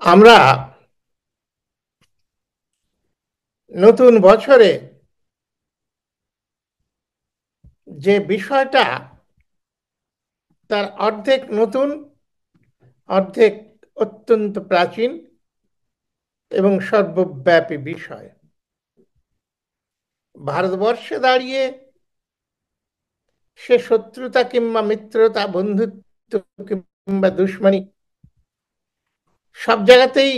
আমরা নতুন বছরে যে বিষয়টা তার অর্ধেক নতুন, অর্ধেক অত্যন্ত প্রাচীন এবং সর্বব্যাপী বিষয়। ভারতবর্ষে দাঁড়িয়ে সে শত্রুতা কিংবা মিত্রতা, বন্ধুত্ব কিংবা দুশ্মনী, সব জায়গাতেই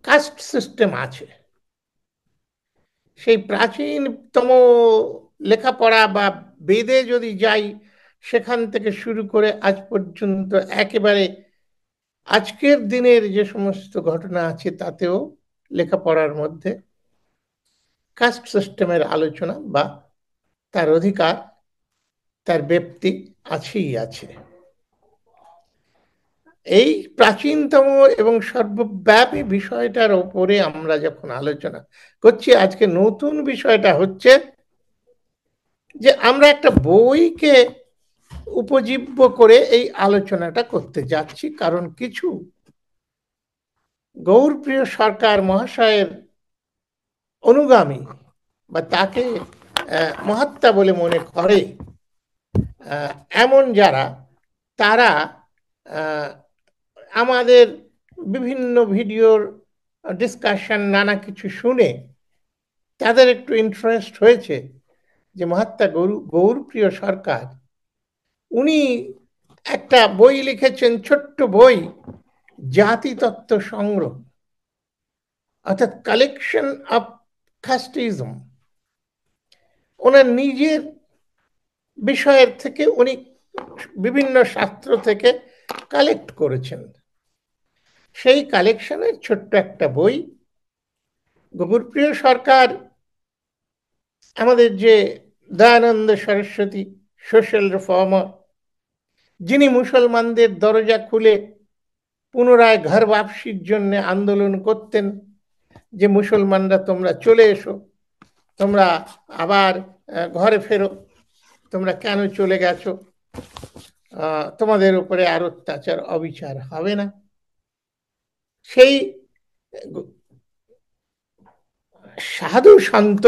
কাস্ট সিস্টেম আছে। সেই প্রাচীনতম লেখাপড়া বা বেদে যদি যাই, সেখান থেকে শুরু করে আজ পর্যন্ত একেবারে আজকের দিনের যে সমস্ত ঘটনা আছে তাতেও লেখাপড়ার মধ্যে কাস্ট সিস্টেমের আলোচনা বা তার অধিকার, তার ব্যাপ্তি আছেই আছে। এই প্রাচীনতম এবং সর্বব্যাপী বিষয়টার ওপরে আমরা যখন আলোচনা করছি, আজকে নতুন বিষয়টা হচ্ছে যে আমরা একটা বইকে উপজীব্য করে এই আলোচনাটা করতে যাচ্ছি, কারণ কিছু গৌরপ্রিয় সরকার মহাশয়ের অনুগামী বা তাকে মহাত্মা বলে মনে করে এমন যারা, তারা আমাদের বিভিন্ন ভিডিওর ডিসকাশন নানা কিছু শুনে তাদের একটু ইন্টারেস্ট হয়েছে যে মহাত্মা গৌরপ্রিয় সরকার, উনি একটা বই লিখেছেন, ছোট্ট বই, জাতিতত্ত্ব সংগ্রহ, অর্থাৎ কালেকশন অফ কাস্টিজম। ওনার নিজের বিষয়ের থেকে উনি বিভিন্ন শাস্ত্র থেকে কালেক্ট করেছেন। সেই কালেকশনের ছোট্ট একটা বই। গৌরপ্রিয় সরকার আমাদের যে দয়ানন্দ সরস্বতী, সোশ্যাল রিফর্মার, যিনি মুসলমানদের দরজা খুলে পুনরায় ঘর বাপসির জন্য আন্দোলন করতেন, যে মুসলমানরা তোমরা চলে এসো, তোমরা আবার ঘরে ফেরো, তোমরা কেন চলে গেছো, তোমাদের উপরে আর অত্যাচার অবিচার হবে না। সেই সাধু সন্ত,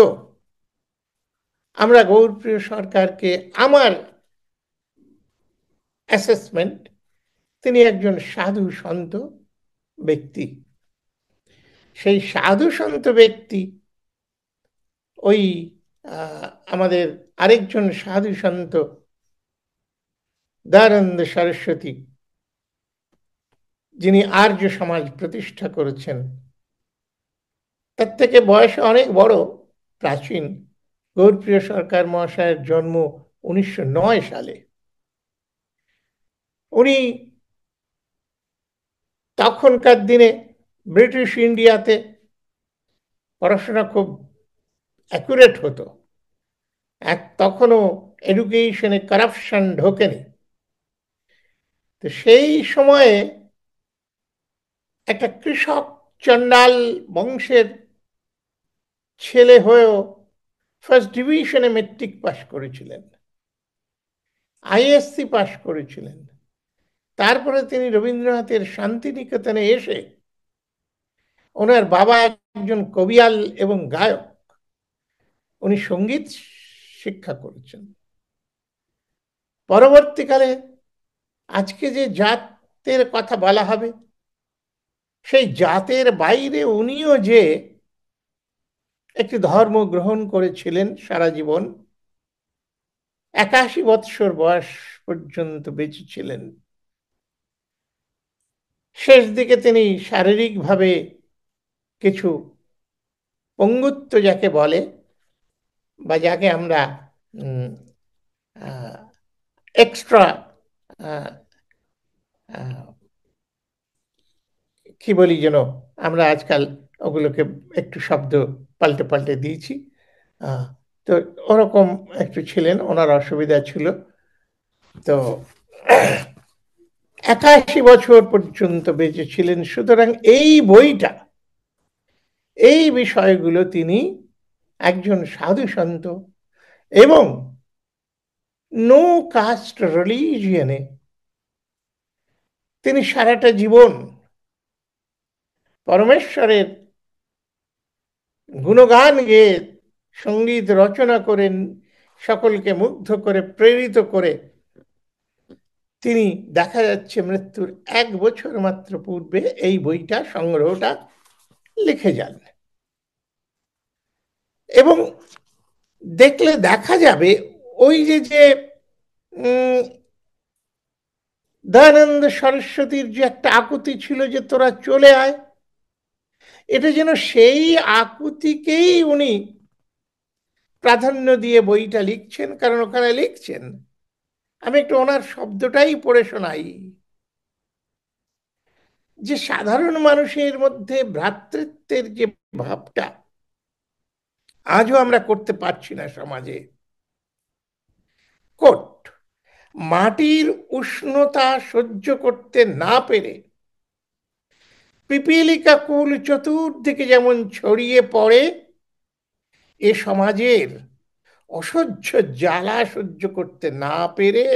আমরা গৌরপ্রিয় সরকারকে, আমার অ্যাসেসমেন্ট, তিনি একজন সাধু সন্ত ব্যক্তি। সেই সাধু সন্ত ব্যক্তি ওই আমাদের আরেকজন সাধু সন্ত দয়ানন্দ সরস্বতী, যিনি আর্য সমাজ প্রতিষ্ঠা করেছেন, তার থেকে বয়সে অনেক বড়, প্রাচীন। গৌরপ্রিয় সরকার মহাশয়ের জন্ম 1909 সালে। উনি তখনকার দিনে ব্রিটিশ ইন্ডিয়াতে পড়াশোনা খুব অ্যাকুরেট হতো, তখনও এডুকেশনে কারাপশন ঢোকেনি। তো সেই সময়ে একটা কৃষক চণ্ডাল বংশের ছেলে হয়েও ফার্স্ট ডিভিশনে মেট্রিক পাশ করেছিলেন, আইএসসি পাশ করেছিলেন। তারপরে তিনি রবীন্দ্রনাথের শান্তিনিকেতনে এসে, ওনার বাবা একজন কবিয়াল এবং গায়ক, উনি সঙ্গীত শিক্ষা করেছেন। পরবর্তীকালে আজকে যে জাতের কথা বলা হবে, সেই জাতের বাইরে উনিও যে একটি ধর্ম গ্রহণ করেছিলেন, সারা জীবন 81 বৎসর বয়স পর্যন্ত বেঁচে ছিলেন। শেষ দিকে তিনি শারীরিকভাবে কিছু পঙ্গুত্ব যাকে বলে, বা যাকে আমরা এক্সট্রা কি বলি যেন, আমরা আজকাল ওগুলোকে একটু শব্দ পাল্টে পাল্টে দিয়েছি। তো ওরকম একটু ছিলেন, ওনার অসুবিধা ছিল। তো 81 বছর পর্যন্ত বেঁচে ছিলেন। সুতরাং এই বইটা, এই বিষয়গুলো তিনি একজন সাধু সন্ত এবং নো কাস্ট রিলিজিয়নে তিনি সারাটা জীবন পরমেশ্বরের গুণগান গেয়ে সঙ্গীত রচনা করেন, সকলকে মুগ্ধ করে প্রেরিত করে তিনি দেখা যাচ্ছে মৃত্যুর 1 বছর মাত্র পূর্বে এই বইটা সংগ্রহটা লিখে যান। এবং দেখলে দেখা যাবে ওই যে দয়ানন্দ সরস্বতীর যে একটা আকুতি ছিল যে তোরা চলে আয়, এটা যেন সেই আকুতিকেই উনি প্রাধান্য দিয়ে বইটা লিখছেন। কারণ ওখানে লিখছেন, আমি একটু ওনার শব্দটাই পড়ে শোনাই, যে সাধারণ মানুষের মধ্যে ভ্রাতৃত্বের যে ভাবটা আজও আমরা করতে পারছি না সমাজে। কোট, মাটির উষ্ণতা সহ্য করতে না পেরে পিপীলিকা কুল চতুর্দিকে যেমন ছড়িয়ে পড়ে, এ সমাজের অসহ্য জ্বালা সহ্য করতে না পেরে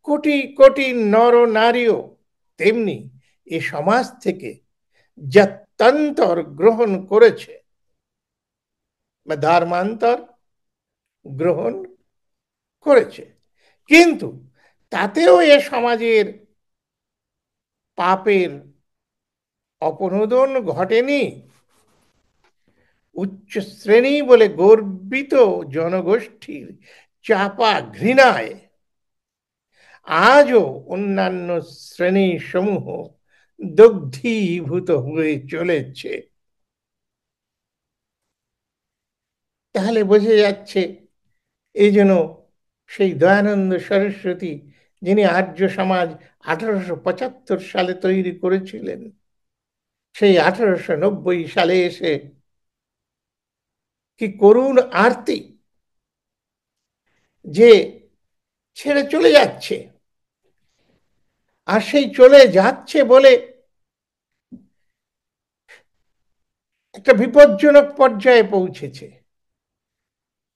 কোটি কোটি নর নারীও তেমনি এ সমাজ থেকে জাত্যান্তর গ্রহণ করেছে বা ধর্মান্তর গ্রহণ করেছে। কিন্তু তাতেও এ সমাজের পাপের অপনোদন ঘটেনি। উচ্চ শ্রেণী বলে গর্বিত জনগোষ্ঠীর চাপা ঘৃণায় আজও অন্যান্য শ্রেণী সমূহ দগ্ধীভূত হয়ে চলেছে। তাহলে বোঝা যাচ্ছে এই জন্য সেই দয়ানন্দ সরস্বতী, যিনি আর্য সমাজ 1875 সালে তৈরি করেছিলেন, সেই 1890 সালে এসে কি করুণ আরতি, যে ছেড়ে চলে যাচ্ছে। আর সেই চলে যাচ্ছে বলে একটা বিপজ্জনক পর্যায়ে পৌঁছেছে।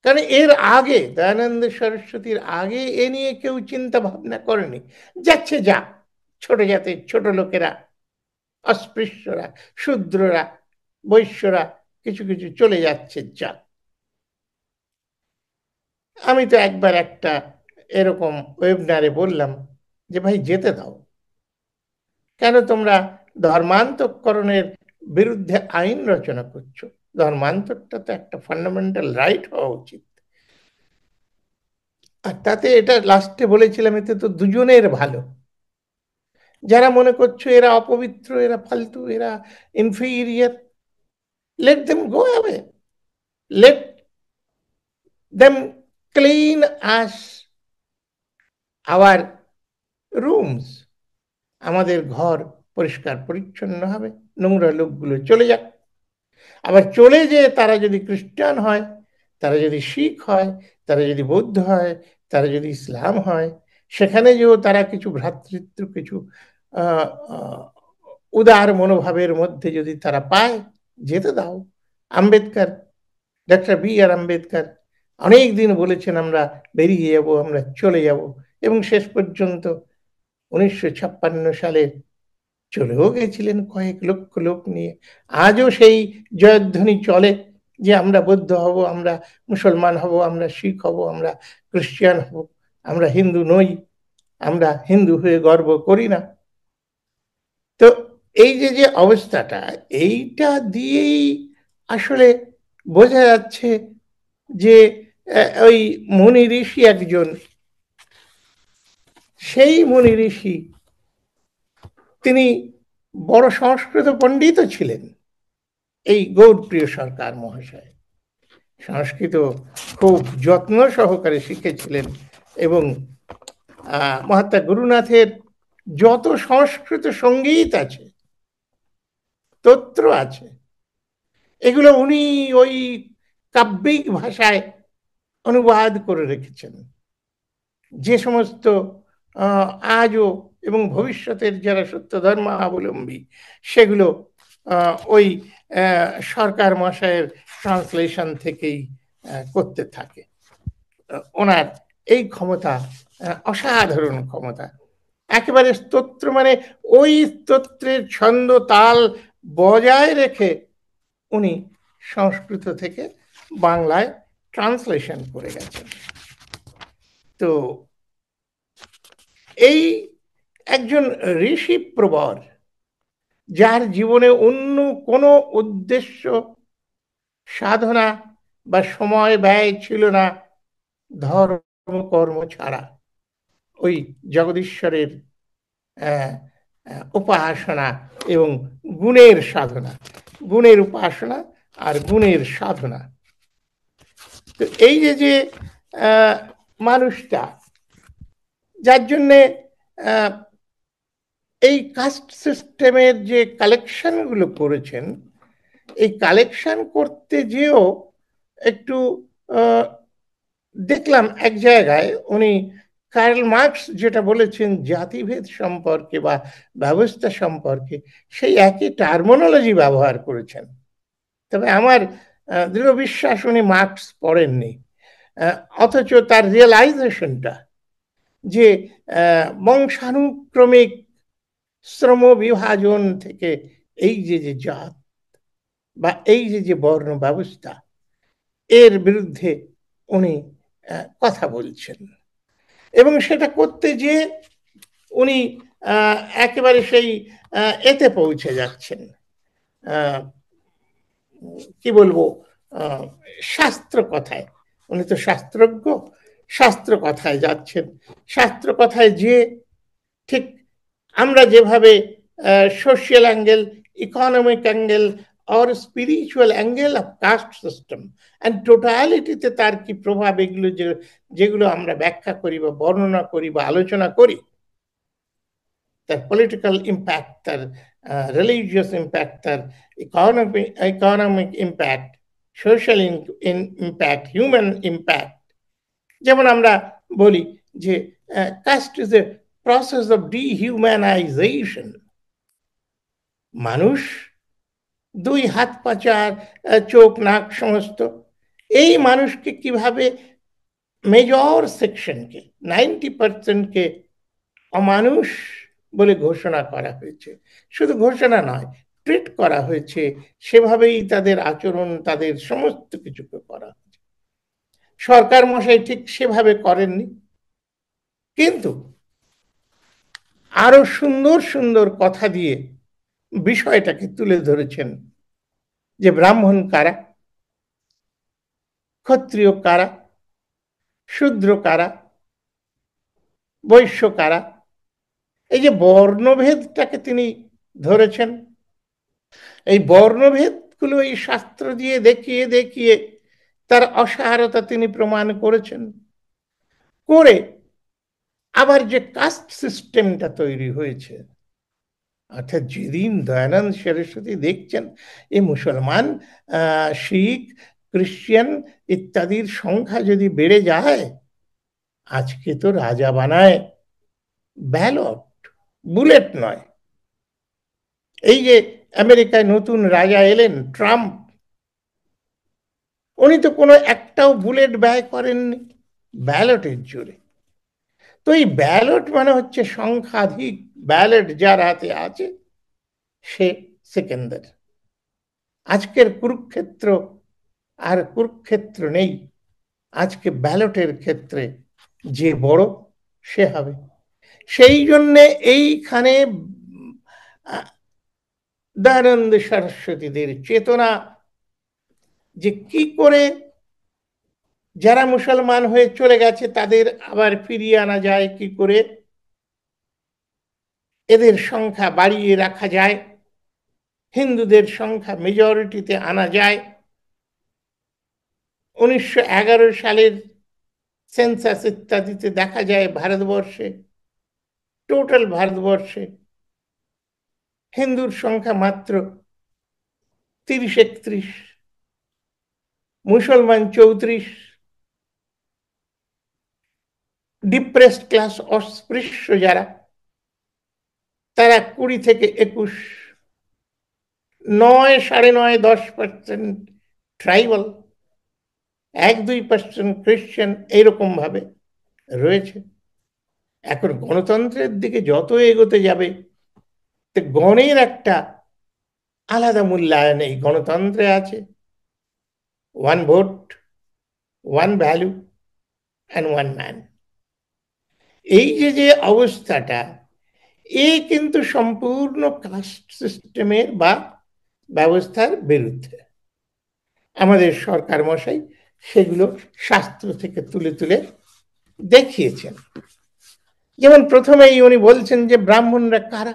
কারণ এর আগে দয়ানন্দ সরস্বতীর আগে এ নিয়ে কেউ চিন্তা ভাবনা করেনি। যাচ্ছে যা, ছোট জাতের ছোট লোকেরা, অস্পৃশ্যরা, শূদ্ররা, বৈশ্যরা কিছু কিছু চলে যাচ্ছে যা। আমি তো একবার একটা এরকম ওয়েবিনারে বললাম যে ভাই যেতে দাও, কেন তোমরা ধর্মান্তকরণের বিরুদ্ধে আইন রচনা করছো? ধর্মান্তরটা তো একটা ফান্ডামেন্টাল রাইট হওয়া উচিত। আর তাতে এটা লাস্টে বলেছিলাম, এতে তো দুজনের ভালো। যারা মনে করছো এরা অপবিত্র, এরা ফালতু, এরা inferior, let them go away, let them clean us our rooms. আমাদের ঘর পরিষ্কার পরিচ্ছন্ন হবে, নোংরা লোকগুলো চলে যাক। আবার চলে যেয়ে তারা যদি খ্রিস্টান হয়, তারা যদি শিখ হয়, তারা যদি বৌদ্ধ হয়, তারা যদি ইসলাম হয়, সেখানে যেও তারা কিছু ভ্রাতৃত্ব, কিছু উদার মনোভাবের মধ্যে যদি তারা পায়, যেতে দাও। আম্বেদকর, ডক্টর বি আর আম্বেদকর অনেক দিন বলেছেন আমরা বেরিয়ে যাব, আমরা চলে যাব, এবং শেষ পর্যন্ত 1956 সালে চলেও গেছিলেন কয়েক লক্ষ লোক নিয়ে। আজও সেই জয়ধ্বনি চলে যে আমরা বৌদ্ধ হব, আমরা মুসলমান হব, আমরা শিখ হব, আমরা খ্রিস্টান হব, আমরা হিন্দু নই, আমরা হিন্দু হয়ে গর্ব করি না। তো এই যে অবস্থাটা, এইটা দিয়েই আসলে বোঝা যাচ্ছে যে ওই মুনি ঋষি একজন, সেই মুনি ঋষি তিনি বড় সংস্কৃত পণ্ডিতও ছিলেন। এই গৌরপ্রিয় সরকার মহাশয় সংস্কৃত খুব যত্ন সহকারে শিখেছিলেন, এবং মহাত্মা গুরুনাথের যত সংস্কৃত সঙ্গীত আছে, স্তোত্র আছে, এগুলো উনি ওই কাব্যিক ভাষায় অনুবাদ করে রেখেছেন। যে সমস্ত আজও এবং ভবিষ্যতের যারা সত্য ধর্মাবলম্বী, সেগুলো ওই সরকার মশাইয়ের ট্রান্সলেশন থেকেই করতে থাকে। ওনার এই ক্ষমতা অসাধারণ ক্ষমতা। একেবারে স্তোত্র মানে ওই স্তোত্রের ছন্দ তাল বজায় রেখে উনি সংস্কৃত থেকে বাংলায় ট্রান্সলেশন করে গেছেন। তো এই একজন ঋষি প্রবর, যার জীবনে অন্য কোনো উদ্দেশ্য সাধনা বা সময় ব্যয় ছিল না ধর্ম কর্ম ছাড়া, ওই জগদীশ্বরের উপাসনা এবং গুণের সাধনা, গুণের উপাসনা আর গুণের সাধনা। তো এই যে মানুষটা, যার জন্যে এই কাস্ট সিস্টেমের যে কালেকশনগুলো করেছেন, এই কালেকশন করতে যেও একটু দেখলাম এক জায়গায় উনি কার্ল মার্কস যেটা বলেছেন জাতিভেদ সম্পর্কে বা ব্যবস্থা সম্পর্কে, সেই একই টার্মিনোলজি ব্যবহার করেছেন। তবে আমার দৃঢ় বিশ্বাস উনি মার্কস পড়েননি, অথচ তার রিয়েলাইজেশনটা যে বংশানুক্রমিক শ্রম বিভাজন থেকে এই যে জাত বা এই যে বর্ণ ব্যবস্থা, এর বিরুদ্ধে উনি কথা বলছেন। এবং সেটা করতে যে উনি একেবারে সেই এতে পৌঁছে যাচ্ছেন, কি বলবো, শাস্ত্র কথায়। উনি তো শাস্ত্রজ্ঞ, শাস্ত্র কথায় যাচ্ছেন। শাস্ত্র কথায় যে ঠিক আমরা যেভাবে social angle, economic angle or spiritual angle of caste system and টোটালিটিতে তার কি প্রভাব, এগুলো যেগুলো আমরা ব্যাখ্যা করি বা বর্ণনা করি বা আলোচনা করি, তার পলিটিক্যাল ইম্প্যাক্ট, তার রিলিজিয়াস ইম্প্যাক্ট, তার economic impact, social impact, human impact. যেমন আমরা বলি যে caste is a process of dehumanisation. মানুষ দুই হাত পা চার চোখ নাক সমস্ত, এই মানুষকে কিভাবে মেজর সেকশনকে 90%কে অমানুষ বলে ঘোষণা করা হয়েছে, শুধু ঘোষণা নয়, ট্রিট করা হয়েছে, সেভাবেই তাদের আচরণ, তাদের সমস্ত কিছুকে করা হয়েছে। সরকার মশাই ঠিক সেভাবে করেননি, কিন্তু আরো সুন্দর সুন্দর কথা দিয়ে বিষয়টাকে তুলে ধরেছেন যে ব্রাহ্মণ কারা, ক্ষত্রিয় কারা, শূদ্র কারা, বৈশ্য কারা। এই যে বর্ণভেদটাকে তিনি ধরেছেন, এই বর্ণভেদগুলো এই শাস্ত্র দিয়ে দেখিয়ে দেখিয়ে তার অসারতা তিনি প্রমাণ করেছেন। করে আবার যে কাস্ট সিস্টেমটা তৈরি হয়েছে, অর্থাৎ যেদিন দয়ানন্দ সরস্বতী দেখছেন এই মুসলমান, শিখ, খ্রিস্টান ইত্যাদির সংখ্যা যদি বেড়ে যায়, আজকে তো রাজা বানায় ব্যালট, বুলেট নয়। এই যে আমেরিকায় নতুন রাজা এলেন ট্রাম্প, উনি তো কোনো একটাও বুলেট ব্যয় করেননি, ব্যালটের জোরে। তো এই ব্যালট মানে হচ্ছে সংখ্যাধিক, ব্যালট যার হাতে আছে সে সেকেন্ডার। আজকের কুরুক্ষেত্র আর কুরুক্ষেত্র নেই, আজকে ব্যালটের ক্ষেত্রে যে বড় সে হবে। সেই জন্যে এইখানে দয়ানন্দ সরস্বতীদের চেতনা যে কি করে যারা মুসলমান হয়ে চলে গেছে তাদের আবার ফিরিয়ে আনা যায়, কি করে এদের সংখ্যা বাড়িয়ে রাখা যায়, হিন্দুদের সংখ্যা মেজরিটিতে আনা যায়। 1911 সালের সেন্সাস ইত্যাদিতে দেখা যায় ভারতবর্ষে, টোটাল ভারতবর্ষে হিন্দুর সংখ্যা মাত্র 30-31, মুসলমান 34, ডিপ্রেসড ক্লাস অস্পৃশ্য যারা, তারা 20-21, 9, 9.5, 10% ট্রাইবাল, 1-2% খ্রিস্টান, এইরকম ভাবে রয়েছে। এখন গণতন্ত্রের দিকে যত এগোতে যাবে, গণের একটা আলাদা মূল্যায়ন এই গণতন্ত্রে আছে। One vote, one value and one man. এই যে যে অবস্থাটা, এ কিন্তু সম্পূর্ণ কাস্ট সিস্টেমের বা ব্যবস্থার বিরুদ্ধে। আমাদের সরকার মশাই সেগুলো শাস্ত্র থেকে তুলে তুলে দেখিয়েছেন। যেমন প্রথমেই উনি বলছেন যে ব্রাহ্মণরা কারা।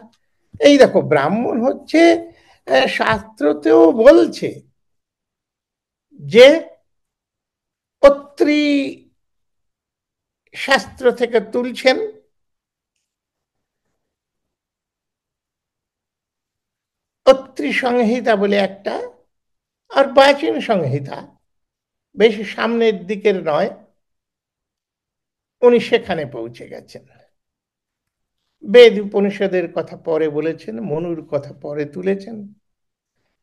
এই দেখো, ব্রাহ্মণ হচ্ছে, শাস্ত্রতেও বলছে যে অত্রি শাস্ত্র থেকে তুলছেন, অত্রি সংহিতা বলে একটা, আর প্রাচীন সংহিতা, বেশি সামনের দিকের নয়, উনি সেখানে পৌঁছে গেছেন। বেদ উপনিষদের কথা পরে বলেছেন, মনুর কথা পরে তুলেছেন।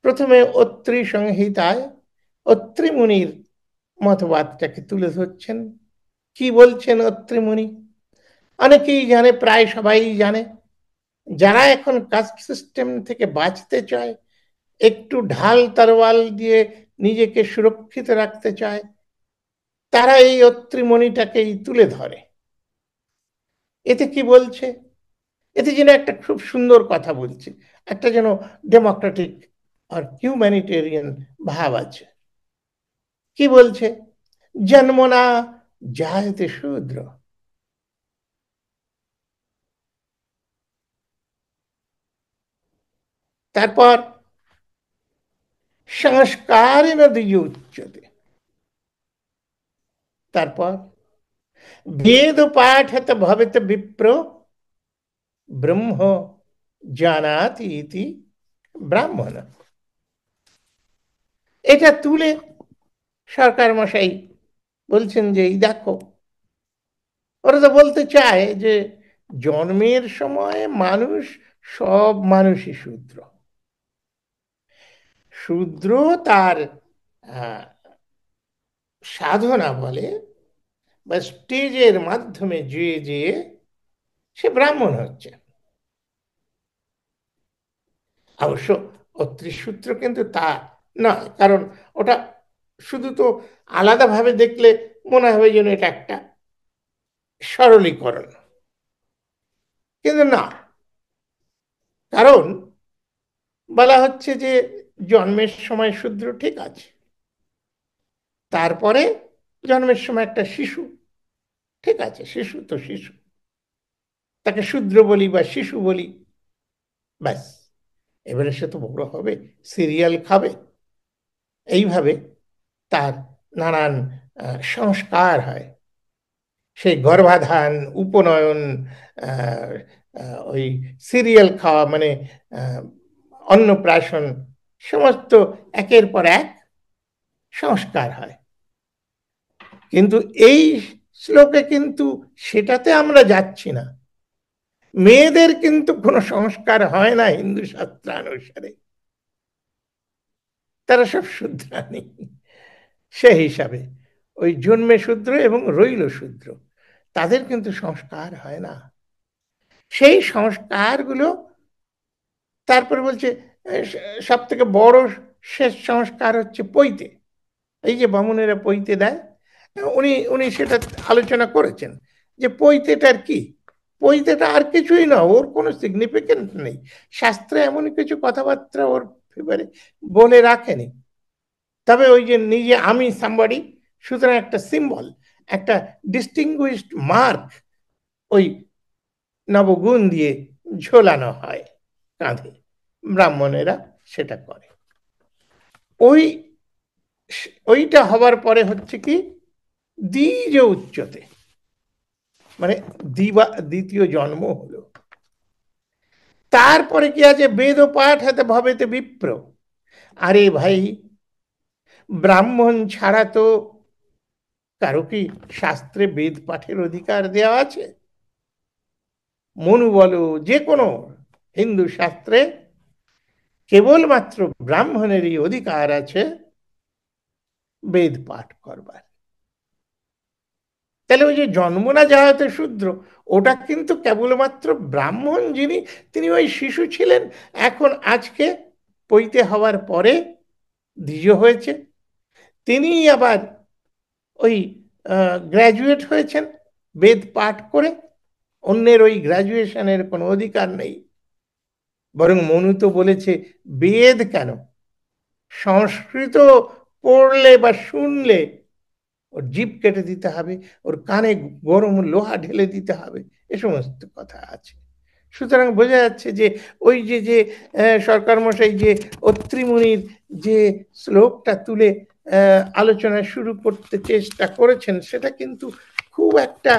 প্রথমে অত্রি সংহিতায় অত্রি মুনির মতবাদটাকে তুলে ধরছেন। কি বলছেন অত্রি মুনি? অনেকেই জানে, প্রায় সবাই জানে। যারা এখন কাস্ট সিস্টেম থেকে বাঁচতে চায়, একটু ঢাল তরোয়াল দিয়ে নিজেকে সুরক্ষিত রাখতে চায়, তারা এই অত্রিমণিটাকেই তুলে ধরে। এতে কি বলছে? এতে যেন একটা খুব সুন্দর কথা বলছে, একটা যেন ডেমোক্রেটিক আর হিউম্যানিটেরিয়ান ভাব আছে। কি বলছে? জন্মনা জায়তে শূদ্র। তারপর সংস্কারেণ দ্বিজোচ্যতে। তারপর বেদ পাঠত ভবেত বিপ্র ব্রহ্ম জানাতি ইতি ব্রাহ্মণ। এটা তুলে সরকার মশাই বলছেন যে এই দেখো, ওরা তো বলতে চায় যে জন্মের সময় মানুষ, সব মানুষই শূদ্র। শূদ্র তার আহ, সাধনা বলে বা স্টেজের মাধ্যমে যে যে সে ব্রাহ্মণ হচ্ছে। অবশ্য অত্রিসূত্র কিন্তু তা নয়, কারণ ওটা শুধু তো আলাদাভাবে দেখলে মনে হবে যেন এটা একটা সরলীকরণ, কিন্তু না। কারণ বলা হচ্ছে যে জন্মের সময় শূদ্র, ঠিক আছে, তারপরে জন্মের সময় একটা শিশু, ঠিক আছে, শিশু তো শিশু, তাকে শূদ্র বলি বা শিশু বলি, ব্যাস। এবারে সে তো বড় হবে, সিরিয়াল খাবে, এইভাবে তার নানান সংস্কার হয়। সেই গর্ভাধান, উপনয়ন, আহ, ওই সিরিয়াল খাওয়া, মানে আহ, অন্নপ্রাশন, সমস্ত একের পর এক সংস্কার হয়। কিন্তু এই শ্লোকে কিন্তু সেটাতে আমরা যাচ্ছি না। মেয়েদের কিন্তু কোনো সংস্কার হয় না হিন্দু শাস্ত্রানুসারে, তারা সব শূদ্রাণী। সে হিসাবে ওই জন্মে শূদ্র এবং রইল শূদ্র, তাদের কিন্তু সংস্কার হয় না। সেই সংস্কারগুলো তারপরে বলছে সব থেকে বড় শেষ সংস্কার হচ্ছে পৈতে। এই যে বামুনেরা পৈতে দেয়, উনি উনি সেটা আলোচনা করেছেন যে পৈতেটার কি। পৈতেটা আর কিছুই না, ওর কোনো সিগনিফিকেন্স নেই। শাস্ত্রে এমন কিছু কথাবার্তা ওর ফেভারে বলে রাখেনি। তবে ওই যে নিজে আমি সামবাডি, সুতরাং একটা সিম্বল, একটা ডিস্টিংগুইশড মার্ক ওই নবগুণ দিয়ে ঝোলানো হয় কাঁধে। ব্রাহ্মণেরা সেটা করে। ওই ওইটা হবার পরে হচ্ছে কি দ্বিজ উচ্চতে, মানে দিবা দ্বিতীয় জন্ম হলো। তারপরে কি আছে? বেদ পাঠ হাতে ভবেতে বিপ্র। আরে ভাই, ব্রাহ্মণ ছাড়া তো কারো কি শাস্ত্রে বেদ পাঠের অধিকার দেওয়া আছে? মনু বলো, যে কোনো হিন্দু শাস্ত্রে কেবলমাত্র ব্রাহ্মণেরই অধিকার আছে বেদ পাঠ করবার। তাহলে ওই যে জন্মনা যাহাতে শূদ্র, ওটা কিন্তু কেবলমাত্র ব্রাহ্মণ যিনি, তিনি ওই শিশু ছিলেন, এখন আজকে পৈতে হওয়ার পরে দ্বিজ হয়েছে, তিনি আবার ওই গ্র্যাজুয়েট হয়েছেন বেদ পাঠ করে। অন্যের ওই গ্র্যাজুয়েশনের কোনো অধিকার নেই। বরং মনু তো বলেছে বেদ কেন, সংস্কৃত পড়লে বা শুনলে ওর জিভ কেটে দিতে হবে, ওর কানে গরম লোহা ঢেলে দিতে হবে, এ সমস্ত কথা আছে। সুতরাং বোঝা যাচ্ছে যে ওই যে যে সরকার মশাই যে অত্রিমুনির যে শ্লোকটা তুলে আলোচনা শুরু করতে চেষ্টা করেছেন, সেটা কিন্তু খুব একটা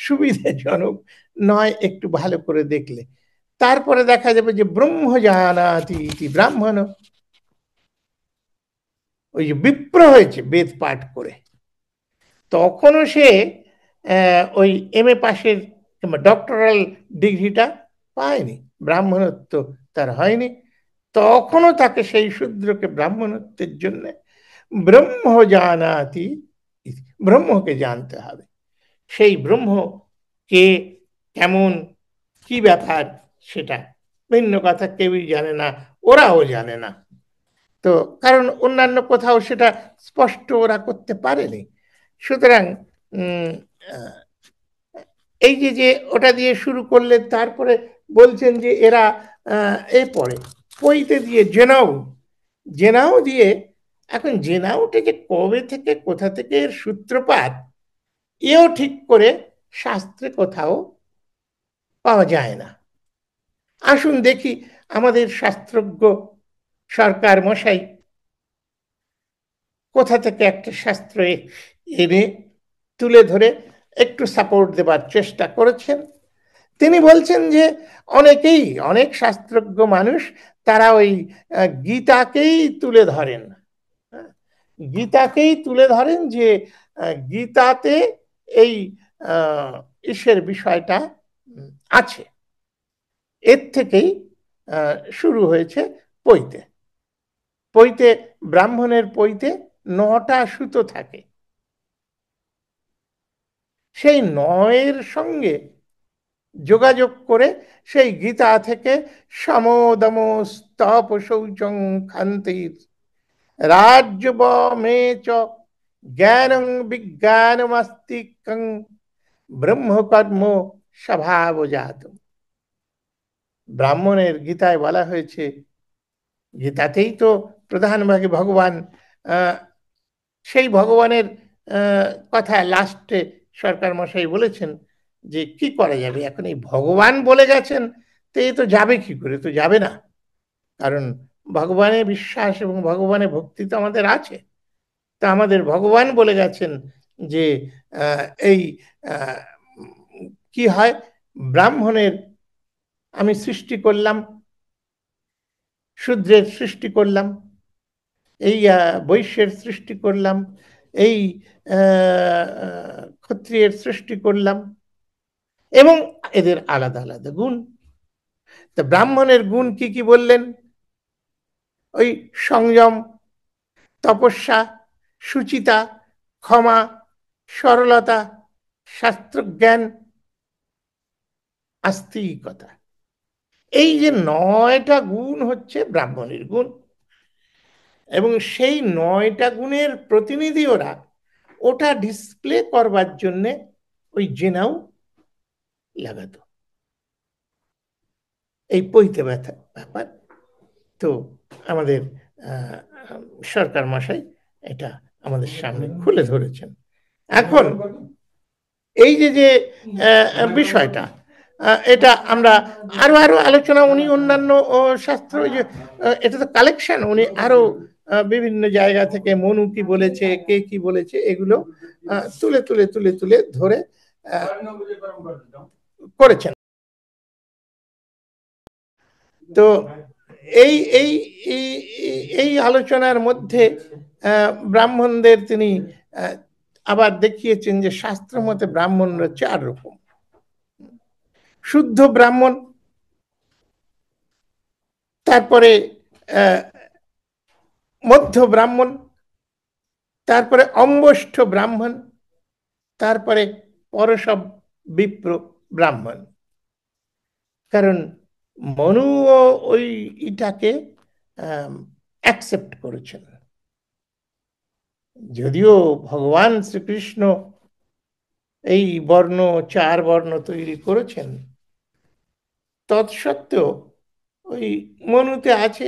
সুবিধাজনক নয় একটু ভালো করে দেখলে। তারপরে দেখা যাবে যে ব্রহ্ম জানাতি ইতি ব্রাহ্মণ, ওই যে বিপ্র হয়েছে বেদ পাঠ করে, তখনও সে ওই এম এ পাশের কিংবা ডক্টরাল ডিগ্রিটা পায়নি, ব্রাহ্মণত্ব তার হয়নি। তখনও তাকে সেই শূদ্রকে ব্রাহ্মণত্বের জন্য ব্রহ্ম জানাতি, ব্রহ্মকে জানতে হবে। সেই ব্রহ্ম কে, কেমন, কি ব্যাপার, সেটা ভিন্ন কথা, কেউই জানে না, ওরাও জানে না। তো কারণ অন্যান্য কোথাও সেটা স্পষ্ট ওরা করতে পারেনি। সুতরাং এই যে যে ওটা দিয়ে শুরু করলেন, তারপরে বলছেন যে এরা এ পড়ে পইতে দিয়ে জেনাও, জেনাও দিয়ে, এখন জেনাওটা যে কবে থেকে কোথা থেকে এর সূত্রপাত, এও ঠিক করে শাস্ত্রে কোথাও পাওয়া যায় না। আসুন দেখি আমাদের শাস্ত্রজ্ঞ সরকার মশাই কোথা থেকে একটা শাস্ত্র এনে তুলে ধরে একটু সাপোর্ট দেবার চেষ্টা করেছেন। তিনি বলছেন যে অনেকেই, অনেক শাস্ত্রজ্ঞ মানুষ তারা ওই গীতাকেই তুলে ধরেন, গীতাকেই তুলে ধরেন যে গীতাতে এই ঈশ্বরের বিষয়টা আছে। এর থেকেই শুরু হয়েছে পৈতে। পৈতে ব্রাহ্মণের পৈতে 9টা সুতো থাকে, সেই 9-এর সঙ্গে যোগাযোগ করে সেই গীতা থেকে সমদম স্তপ শৌচং ক্ষান্তির রাজ্যব মে চ জ্ঞানং বিজ্ঞানমাস্তিকং ব্রহ্মকর্ম স্বভাবজাত। ব্রাহ্মণের গীতায় বলা হয়েছে, গীতাতেই তো প্রধান ভাগে ভগবান, সেই ভগবানের কথা লাস্টে সরকার মশাই বলেছেন যে কি করা যাবে, এখন এই ভগবান বলে গেছেন, তো এ তো যাবে কি করে, তো যাবে না। কারণ ভগবানের বিশ্বাস এবং ভগবানের ভক্তি তো আমাদের আছে। তা আমাদের ভগবান বলে গেছেন যে এই কি হয়, ব্রাহ্মণের আমি সৃষ্টি করলাম, শূদ্রের সৃষ্টি করলাম, এই বৈশ্যের সৃষ্টি করলাম, এই ক্ষত্রিয়ের সৃষ্টি করলাম, এবং এদের আলাদা আলাদা গুণ। তা ব্রাহ্মণের গুণ কি কি বললেন, ওই সংযম, তপস্যা, সুচিতা, ক্ষমা, সরলতা, শাস্ত্রজ্ঞান, আস্তিকতা, এই যে 9টা গুণ হচ্ছে ব্রাহ্মণের গুণ। এবং সেই 9টা গুণের প্রতিনিধি ওরা, ওটা ডিসপ্লে করবার জন্যে ওই জেনাও লাগাতো, এই পৈতে ব্যথা ব্যাপার। তো আমাদের সরকার মশাই এটা আমাদের সামনে খুলে ধরেছেন। এখন এই যে যে বিষয়টা, এটা আমরা আরো আরো আলোচনা, উনি অন্যান্য শাস্ত্র, যে এটা তো কালেকশন, উনি আরো বিভিন্ন জায়গা থেকে মনু কি বলেছে, কে কি বলেছে, এগুলো তুলে তুলে তুলে তুলে ধরে করেছেন। তো এই এই এই আলোচনার মধ্যে ব্রাহ্মণদের তিনি আবার দেখিয়েছেন যে শাস্ত্র মতে ব্রাহ্মণরা 4 রকম। শুদ্ধ ব্রাহ্মণ, তারপরে মধ্য ব্রাহ্মণ, তারপরে অম্বষ্ঠ ব্রাহ্মণ, তারপরে পরশব বিপ্র ব্রাহ্মণ। কারণ মনুও ওই এটাকে অ্যাকসেপ্ট করেছেন। যদিও ভগবান শ্রীকৃষ্ণ এই বর্ণ, 4 বর্ণ তৈরি করেছেন, তৎসত্ত্বেও ওই মনুতে আছে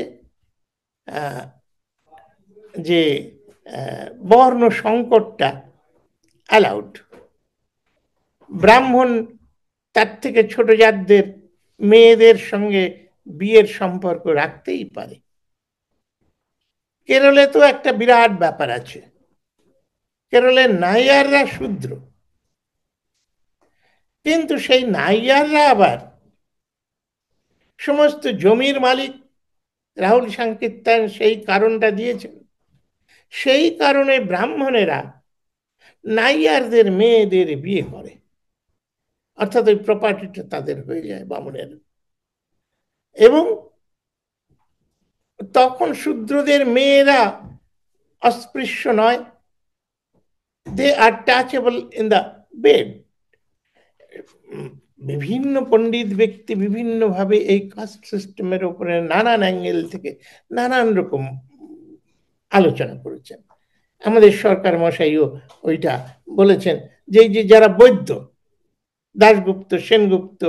যে বর্ণ সংকটটা অ্যালাউড। ব্রাহ্মণ তার থেকে ছোট জাতদের মেয়েদের সঙ্গে বিয়ের সম্পর্ক রাখতেই পারে। কেরলে তো একটা বিরাট ব্যাপার আছে, কেরলের নাইয়াররা শূদ্র, কিন্তু সেই নাইয়াররা আবার সমস্ত জমির মালিক। রাহুল সাংকীর্তন সেই কারণটা দিয়েছেন। সেই কারণে ব্রাহ্মণেরা নাইয়ারদের মেয়েদের বিয়ে করে, অর্থাৎ ওই প্রপার্টিটা তাদের হয়ে যায় বামুনের। এবং তখন শূদ্রদের মেয়েরা অস্পৃশ্য নয়, দে আর টাচেবল ইন দ্য বেড। বিভিন্ন পণ্ডিত ব্যক্তি বিভিন্নভাবে এই কাস্ট সিস্টেমের উপরে নানান অ্যাঙ্গেল থেকে নানান রকম আলোচনা করেছেন। আমাদের সরকার মশাইও ওইটা বলেছেন যে এই যে যারা বৈদ্য, দাশগুপ্ত, সেনগুপ্ত,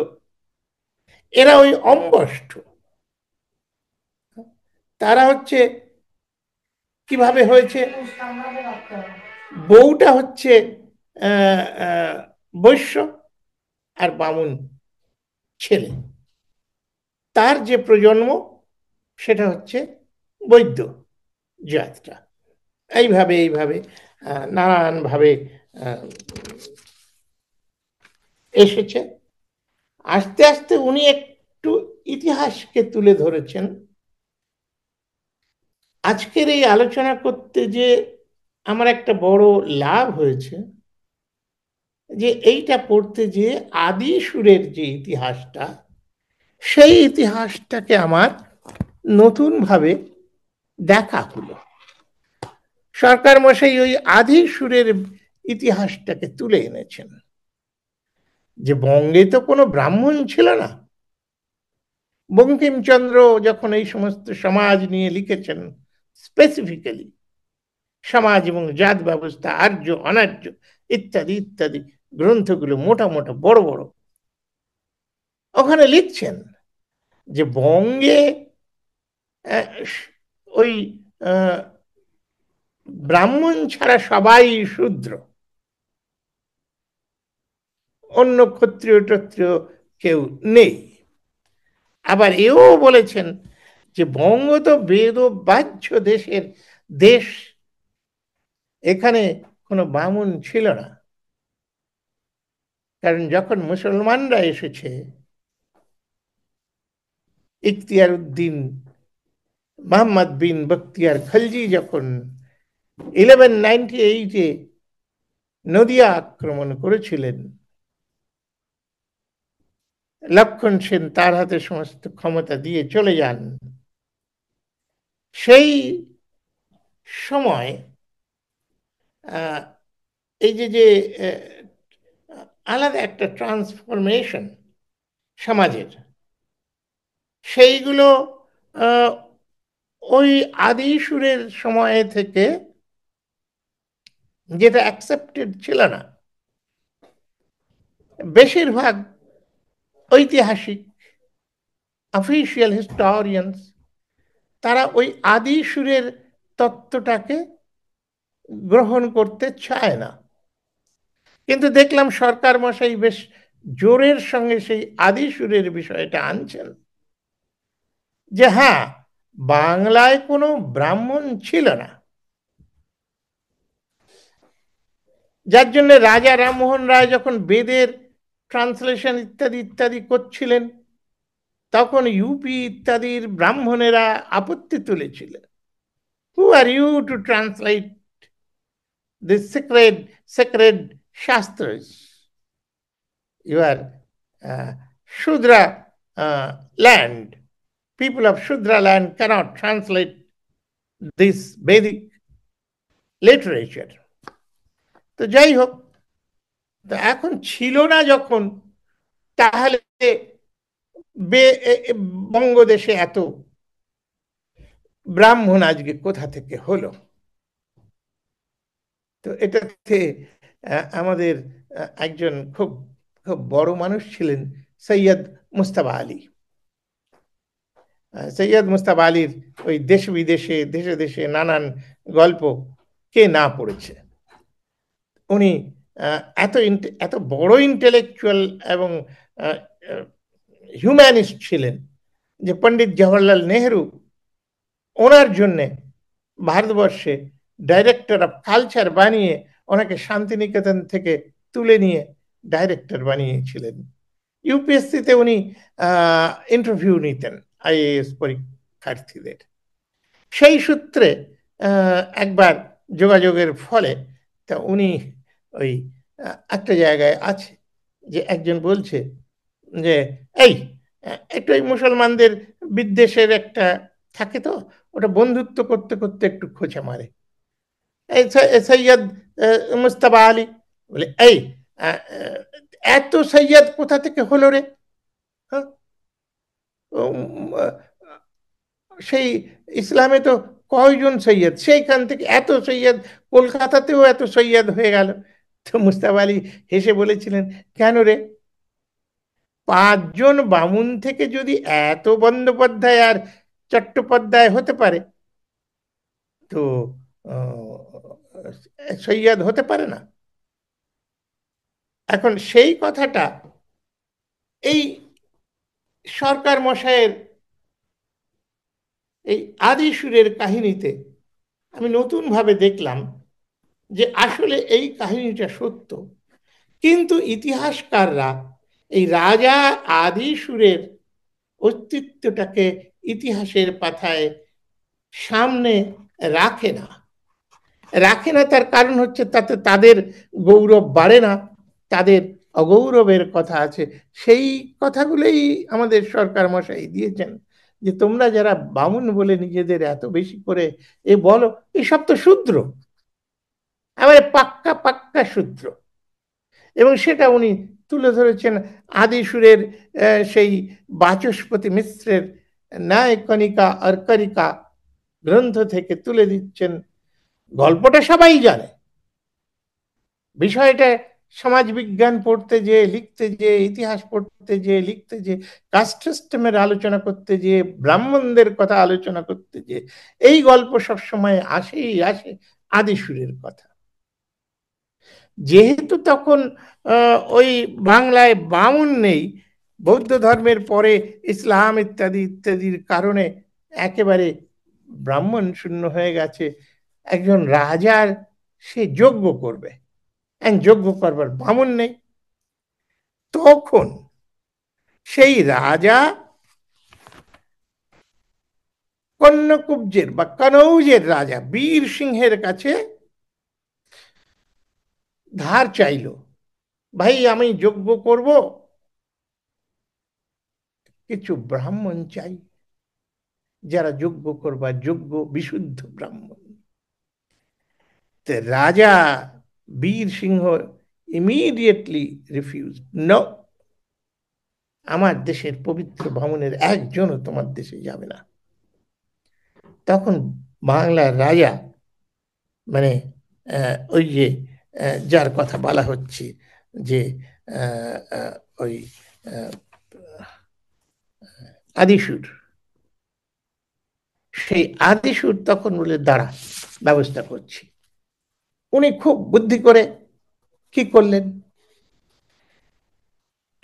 এরা ওই অম্বষ্ঠ, তারা হচ্ছে কিভাবে হয়েছে, বউটা হচ্ছে বৈশ্য আর বামুন ছেলে, তার যে প্রজন্ম সেটা হচ্ছে বৈদ্য জাতটা। এইভাবে এইভাবে নানানভাবে এসেছে। আস্তে আস্তে উনি একটু ইতিহাসকে তুলে ধরেছেন। আজকের এই আলোচনা করতে যে আমার একটা বড় লাভ হয়েছে, যে এইটা পড়তে যে আদি সুরের যে ইতিহাসটা, সেই ইতিহাসটাকে আমার নতুনভাবে দেখা হলো। সরকার মশাই ওই আদি সুরের ইতিহাসটাকে তুলে এনেছেন, যে বঙ্গে তো কোনো ব্রাহ্মণ ছিল না। বঙ্কিমচন্দ্র যখন এই সমস্ত সমাজ নিয়ে লিখেছেন, স্পেসিফিক্যালি সমাজ এবং জাত ব্যবস্থা, আর্য অনার্য ইত্যাদি ইত্যাদি গ্রন্থগুলো মোটা মোটা বড় বড়, ওখানে লিখছেন যে বঙ্গে ওই ব্রাহ্মণ ছাড়া সবাই শূদ্র, অন্য ক্ষত্রিয় টত্রিয় কেউ নেই। আবার এও বলেছেন যে বঙ্গ তো বেদ বাহ্য দেশের দেশ, এখানে কোনো বামুন ছিল না। কারণ যখন মুসলমানরা এসেছে, ইখতিয়ার উদ্দিন মোহাম্মদ বিন বখতিয়ার খলজি যখন 1198-এ নদিয়া আক্রমণ করেছিলেন, লক্ষণ সেন তার হাতে সমস্ত ক্ষমতা দিয়ে চলে যান। সেই সময় এই যে যে আলাদা একটা ট্রান্সফরমেশন সমাজের, সেইগুলো ওই আদি সুরের সময় থেকে যেটা অ্যাকসেপ্টেড ছিল না, বেশিরভাগ ঐতিহাসিক অফিসিয়াল হিস্টোরিয়ানস তারা ওই আদি সুরের তত্ত্বটাকে গ্রহণ করতে চায় না। কিন্তু দেখলাম সরকার মশাই বেশ জোরের সঙ্গে সেই আদি সুরের বিষয়টা আনছেন, যে হ্যাঁ, বাংলায় কোনো ব্রাহ্মণ ছিল না। যার জন্য রাজা রামমোহন রায় যখন বেদের ট্রান্সলেশন ইত্যাদি ইত্যাদি করছিলেন, তখন ইউপি ইত্যাদির ব্রাহ্মণেরা আপত্তি তুলেছিলেন, who are you to translate this sacred shastras, you are Shudra land, people of Shudra land cannot translate this Vedic literature. তো যাই হোক, তো এখন ছিল না যখন, তাহলে বঙ্গদেশে এত ব্রাহ্মণ আজকে কোথা থেকে হলো? তো এটাতে আমাদের একজন খুব খুব বড় মানুষ ছিলেন, সৈয়দ মুস্তাবা আলী। সৈয়দ মুস্তাবা আলীর ওই দেশ বিদেশে, দেশে দেশে নানান গল্প কে না পড়েছে? উনি এত এত বড় ইন্টেলেকচুয়াল এবং হিউম্যানিস্ট ছিলেন যে পণ্ডিত জওহরলাল নেহেরু ওনার জন্যে ভারতবর্ষে ডাইরেক্টর অফ কালচার বানিয়ে ওনাকে শান্তিনিকেতন থেকে তুলে নিয়ে ডাইরেক্টর বানিয়েছিলেন। ইউপিএসসিতে উনি ইন্টারভিউ নিতেন আইএএস পরীক্ষার্থীদের। সেই সূত্রে একবার যোগাযোগের ফলে তা উনি ওই একটা জায়গায় আছে যে একজন বলছে যে এই একটু এই মুসলমানদের বিদ্বেষের একটা থাকে তো, ওটা বন্ধুত্ব করতে করতে একটু খোঁচা মারে। এই সৈয়দ মুস্তাবা আলী বলে, এই এত সৈয়দ কোথা থেকে হলো রে? হ্যাঁ, সেই ইসলামে তো কয়জন সৈয়দ, সেইখান থেকে এত সৈয়দ, কলকাতাতেও এত সৈয়দ হয়ে গেল। তো মুস্তাফা আলী হেসে বলেছিলেন, কেন রে, 5 জন বামুন থেকে যদি এত বন্দ্যোপাধ্যায় আর চট্টোপাধ্যায় হতে পারে, তো সৈয়দ হতে পারে না? এখন সেই কথাটা এই সরকার মশাইয়ের এই আদি সুরের কাহিনীতে আমি নতুন ভাবে দেখলাম যে আসলে এই কাহিনীটা সত্য, কিন্তু ইতিহাসকাররা এই রাজা আদি সুরের অস্তিত্বটাকে ইতিহাসের পাতায় সামনে রাখে না। রাখে না, তার কারণ হচ্ছে তাতে তাদের গৌরব বাড়ে না, তাদের অগৌরবের কথা আছে। সেই কথাগুলোই আমাদের সরকার মশাই দিয়েছেন, যে তোমরা যারা বামুন বলে নিজেদের এত বেশি করে এ বলো, এসব তো শূদ্র, এবারে পাক্কা পাক্কা শূদ্র। এবং সেটা উনি তুলে ধরেছেন আদি সুরের সেই বাচস্পতি মিশ্রের ন্যায় কণিকা অর্করিকা গ্রন্থ থেকে তুলে দিচ্ছেন। গল্পটা সবাই জানে, বিষয়টা সমাজবিজ্ঞান পড়তে যে, লিখতে যে, ইতিহাস পড়তে যে, লিখতে যে, কাস্ট সিস্টেমের আলোচনা করতে যে, ব্রাহ্মণদের কথা আলোচনা করতে যে, এই গল্প সবসময় আসেই আসে আদি সুরের কথা। যেহেতু তখন ওই বাংলায় বামুন নেই, বৌদ্ধ ধর্মের পরে ইসলাম ইত্যাদি ইত্যাদির কারণে একেবারে ব্রাহ্মণ শূন্য হয়ে গেছে, একজন রাজার সে যজ্ঞ করবে, যজ্ঞ করবার বামুন নেই। তখন সেই রাজা কন্যকুব্জের বা কনৌজের রাজা বীর সিংহের কাছে ধার চাইল, ভাই আমি যজ্ঞ করব, কিছু ব্রাহ্মণ চাই যারা যজ্ঞ করবার যোগ্য, বিশুদ্ধ ব্রাহ্মণ। রাজা বীর সিংহ ইমিডিয়েটলি রিফিউজ, নো, আমার দেশের পবিত্র ব্রাহ্মণের একজনও তোমার দেশে যাবে না। তখন বাংলার রাজা, মানে ওই যে যার কথা বলা হচ্ছে যে ওই আদিসুর, সেই আদিসুর তখন বলে, দাঁড়া, ব্যবস্থা করছি। উনি খুব বুদ্ধি করে কি করলেন,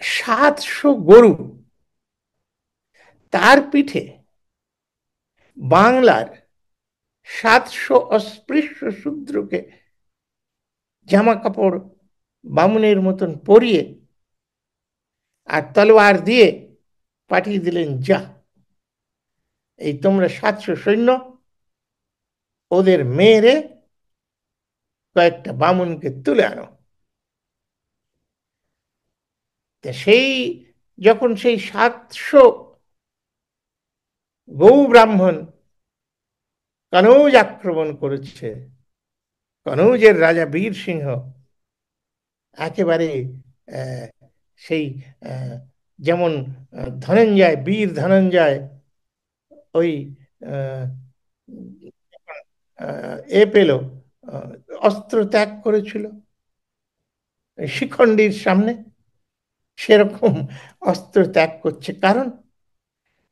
700 গরু তার পিঠে বাংলার 700 অস্পৃশ্য শূদ্রকে জামা কাপড় বামুনের মতন পরিয়ে আর তলোয়ার দিয়ে পাঠিয়ে দিলেন, যা, এই তোমরা 700 সৈন্য, ওদের মেরে কয়েকটা বামুনকে তুলে আনো। সেই যখন সেই 700 গৌ ব্রাহ্মণ কনৌজ আক্রমণ করেছে, কনৌজের রাজা বীর সিংহ একেবারে সেই যেমন ধনঞ্জয়, বীর ধনঞ্জয় ওই আহ, এ পেল, আহ, অস্ত্র ত্যাগ করেছিল শিখণ্ডীর সামনে, সেরকম অস্ত্র ত্যাগ করছে। কারণ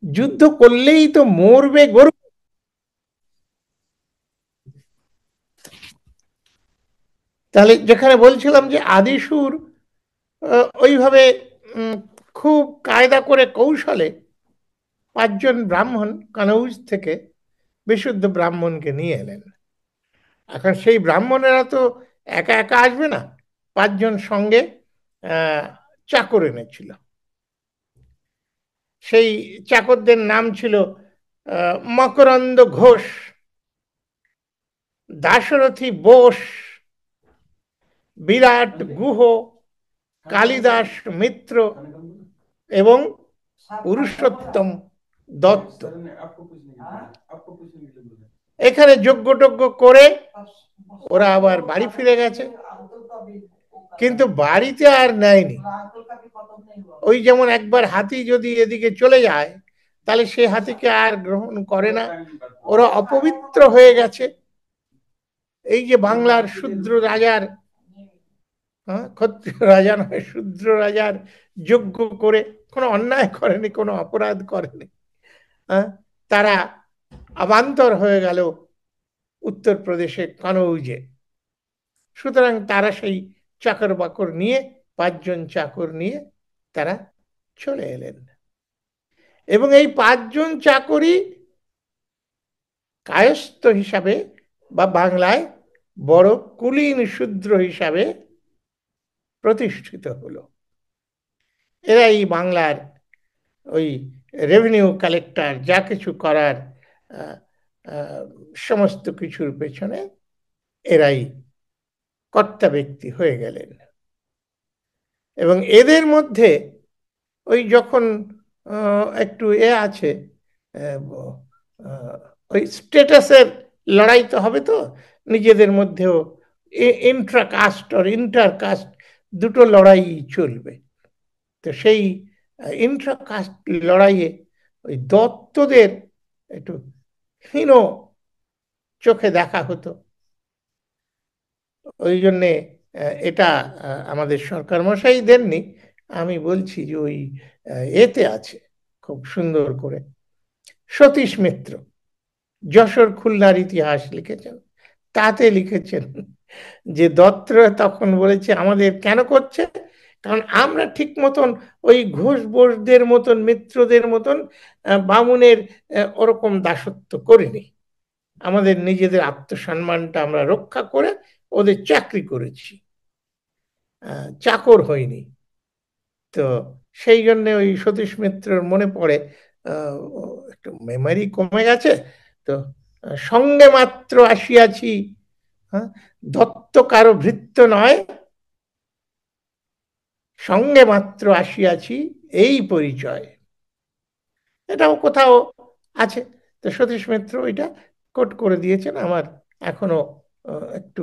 যুদ্ধ করলেই তো মরবে গরু। তাহলে যেখানে বলছিলাম যে আদিসুর ওইভাবে উম, খুব কায়দা করে কৌশলে পাঁচজন ব্রাহ্মণ কানৌজ থেকে বিশুদ্ধ ব্রাহ্মণকে নিয়ে এলেন। এখন সেই ব্রাহ্মণেরা তো একা একা আসবে না, পাঁচজন সঙ্গে আহ, চাকর এনেছিল। সেই চাকরদের নাম ছিল মকরন্দ ঘোষ, দাশরথী বোস, বিরাট গুহ, কালিদাস মিত্র এবং পুরুষোত্তম দত্ত। এখানে যজ্ঞ টজ্ঞ করে ওরা আবার বাড়ি ফিরে গেছে, কিন্তু বাড়িতে আর নেয়নি। ওই যেমন একবার হাতি যদি এদিকে চলে যায়, তাহলে সে হাতিকে আর গ্রহণ করে না, ওরা অপবিত্র হয়ে গেছে। এই যে বাংলার শূদ্র রাজার, হ্যাঁ, ক্ষত্রিয় রাজা নয়, শূদ্র রাজার যজ্ঞ করে কোনো অন্যায় করেনি, কোনো অপরাধ করেনি, হ্যাঁ, তারা অবান্তর হয়ে গেল উত্তরপ্রদেশে কানৌজে। সুতরাং তারা সেই চাকর বাকর নিয়ে, পাঁচজন চাকর নিয়ে তারা চলে এলেন। এবং এই পাঁচজন চাকরই কায়স্থ হিসাবে বা বাংলায় বড় কুলীন শূদ্র হিসাবে প্রতিষ্ঠিত হলো। এরা এই বাংলার ওই রেভিনিউ কালেক্টর, যা কিছু করার আহ, আহ, সমস্ত কিছুর পেছনে এরাই কর্তা ব্যক্তি হয়ে গেলেন। এবং এদের মধ্যে ওই যখন একটু আছে, আহ, আহ, ওই স্টেটাসের লড়াই তো হবে, তো নিজেদের মধ্যেও ইন্ট্রা কাস্ট আর ইন্টার কাস্ট দুটো লড়াই চলবে। তো সেই ইন্ট্রা কাস্ট লড়াইয়ে ওই দত্তদের একটু হীন চোখে দেখা হতো। ওই জন্যে এটা আমাদের সরকার মশাই দেননি, আমি বলছি যে ওই এতে আছে খুব সুন্দর করে। সতীশ মিত্র যশোর খুলনার ইতিহাস লিখেছেন, তাতে লিখেছেন যে দত্তরা তখন বলেছে আমাদের কেন করছে, কারণ আমরা ঠিক মতন ওই ঘোষ বোসদের মতন, মিত্রদের মতন বামুনের ওরকম দাসত্ব করিনি। আমাদের নিজেদের আত্মসম্মানটা আমরা রক্ষা করে ওদের চাকরি করেছি, চাকর হয়নি। তো সেই জন্য ওই সতীশ মিত্রর মনে পড়ে, আহ, একটু মেমারি কমে গেছে তো, সঙ্গে মাত্র আসিয়াছি, হ্যাঁ, দত্ত কারো ভৃত্য নয়, সঙ্গে মাত্র আসিয়াছি এই পরিচয়। এটাও কোথাও আছে। তো সতীশ মিত্র ওইটা কোট করে দিয়েছেন, আমার এখনো একটু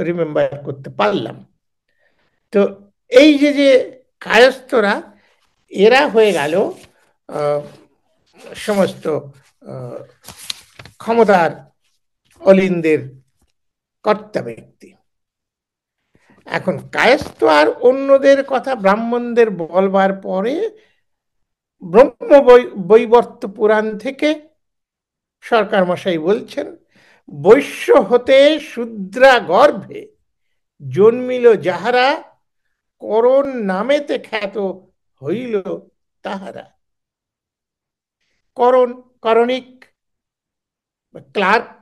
রিমেম্বার করতে পারলাম। তো এই যে যে কায়স্থরা, এরা হয়ে গেল আহ, সমস্ত আহ, ক্ষমতার অলিন্দের কর্তা ব্যক্তি। এখন কায়স্থ আর অন্যদের কথা ব্রাহ্মণদের বলবার পরে ব্রহ্ম বৈবর্ত পুরাণ থেকে সরকার মশাই বলছেন, বৈশ্য হতে শূদ্রা গর্ভে জন্মিল যাহারা, করণ নামেতে খ্যাত হইল তাহারা। করণ, করণিক, ক্লার্ক,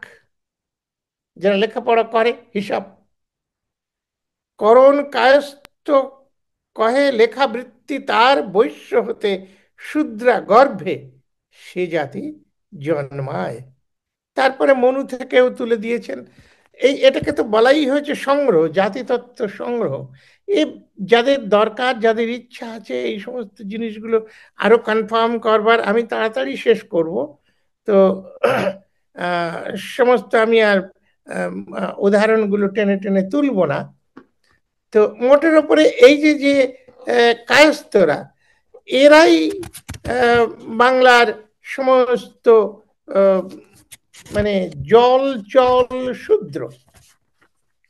যারা লেখাপড়া করে, হিসাব, করণ কায়স্থ কহে লেখাবৃত্তি তার, বৈশ্য হতে শূদ্রা গর্ভে সে জাতি জন্মায়। তারপরে মনু থেকেও তুলে দিয়েছেন। এটাকে তো বলাই হয়েছে সংগ্রহ, জাতিতত্ত্ব সংগ্রহ। এ যাদের দরকার, যাদের ইচ্ছা আছে এই সমস্ত জিনিসগুলো আরো কনফার্ম করবার, আমি তাড়াতাড়ি শেষ করব। তো আহ, সমস্ত আমি আর উদাহরণগুলো টেনে টেনে তুলব না। তো মোটের ওপরে এই যে যে কায়স্থরা, এরাই বাংলার সমস্ত মানে জল চল শূদ্র,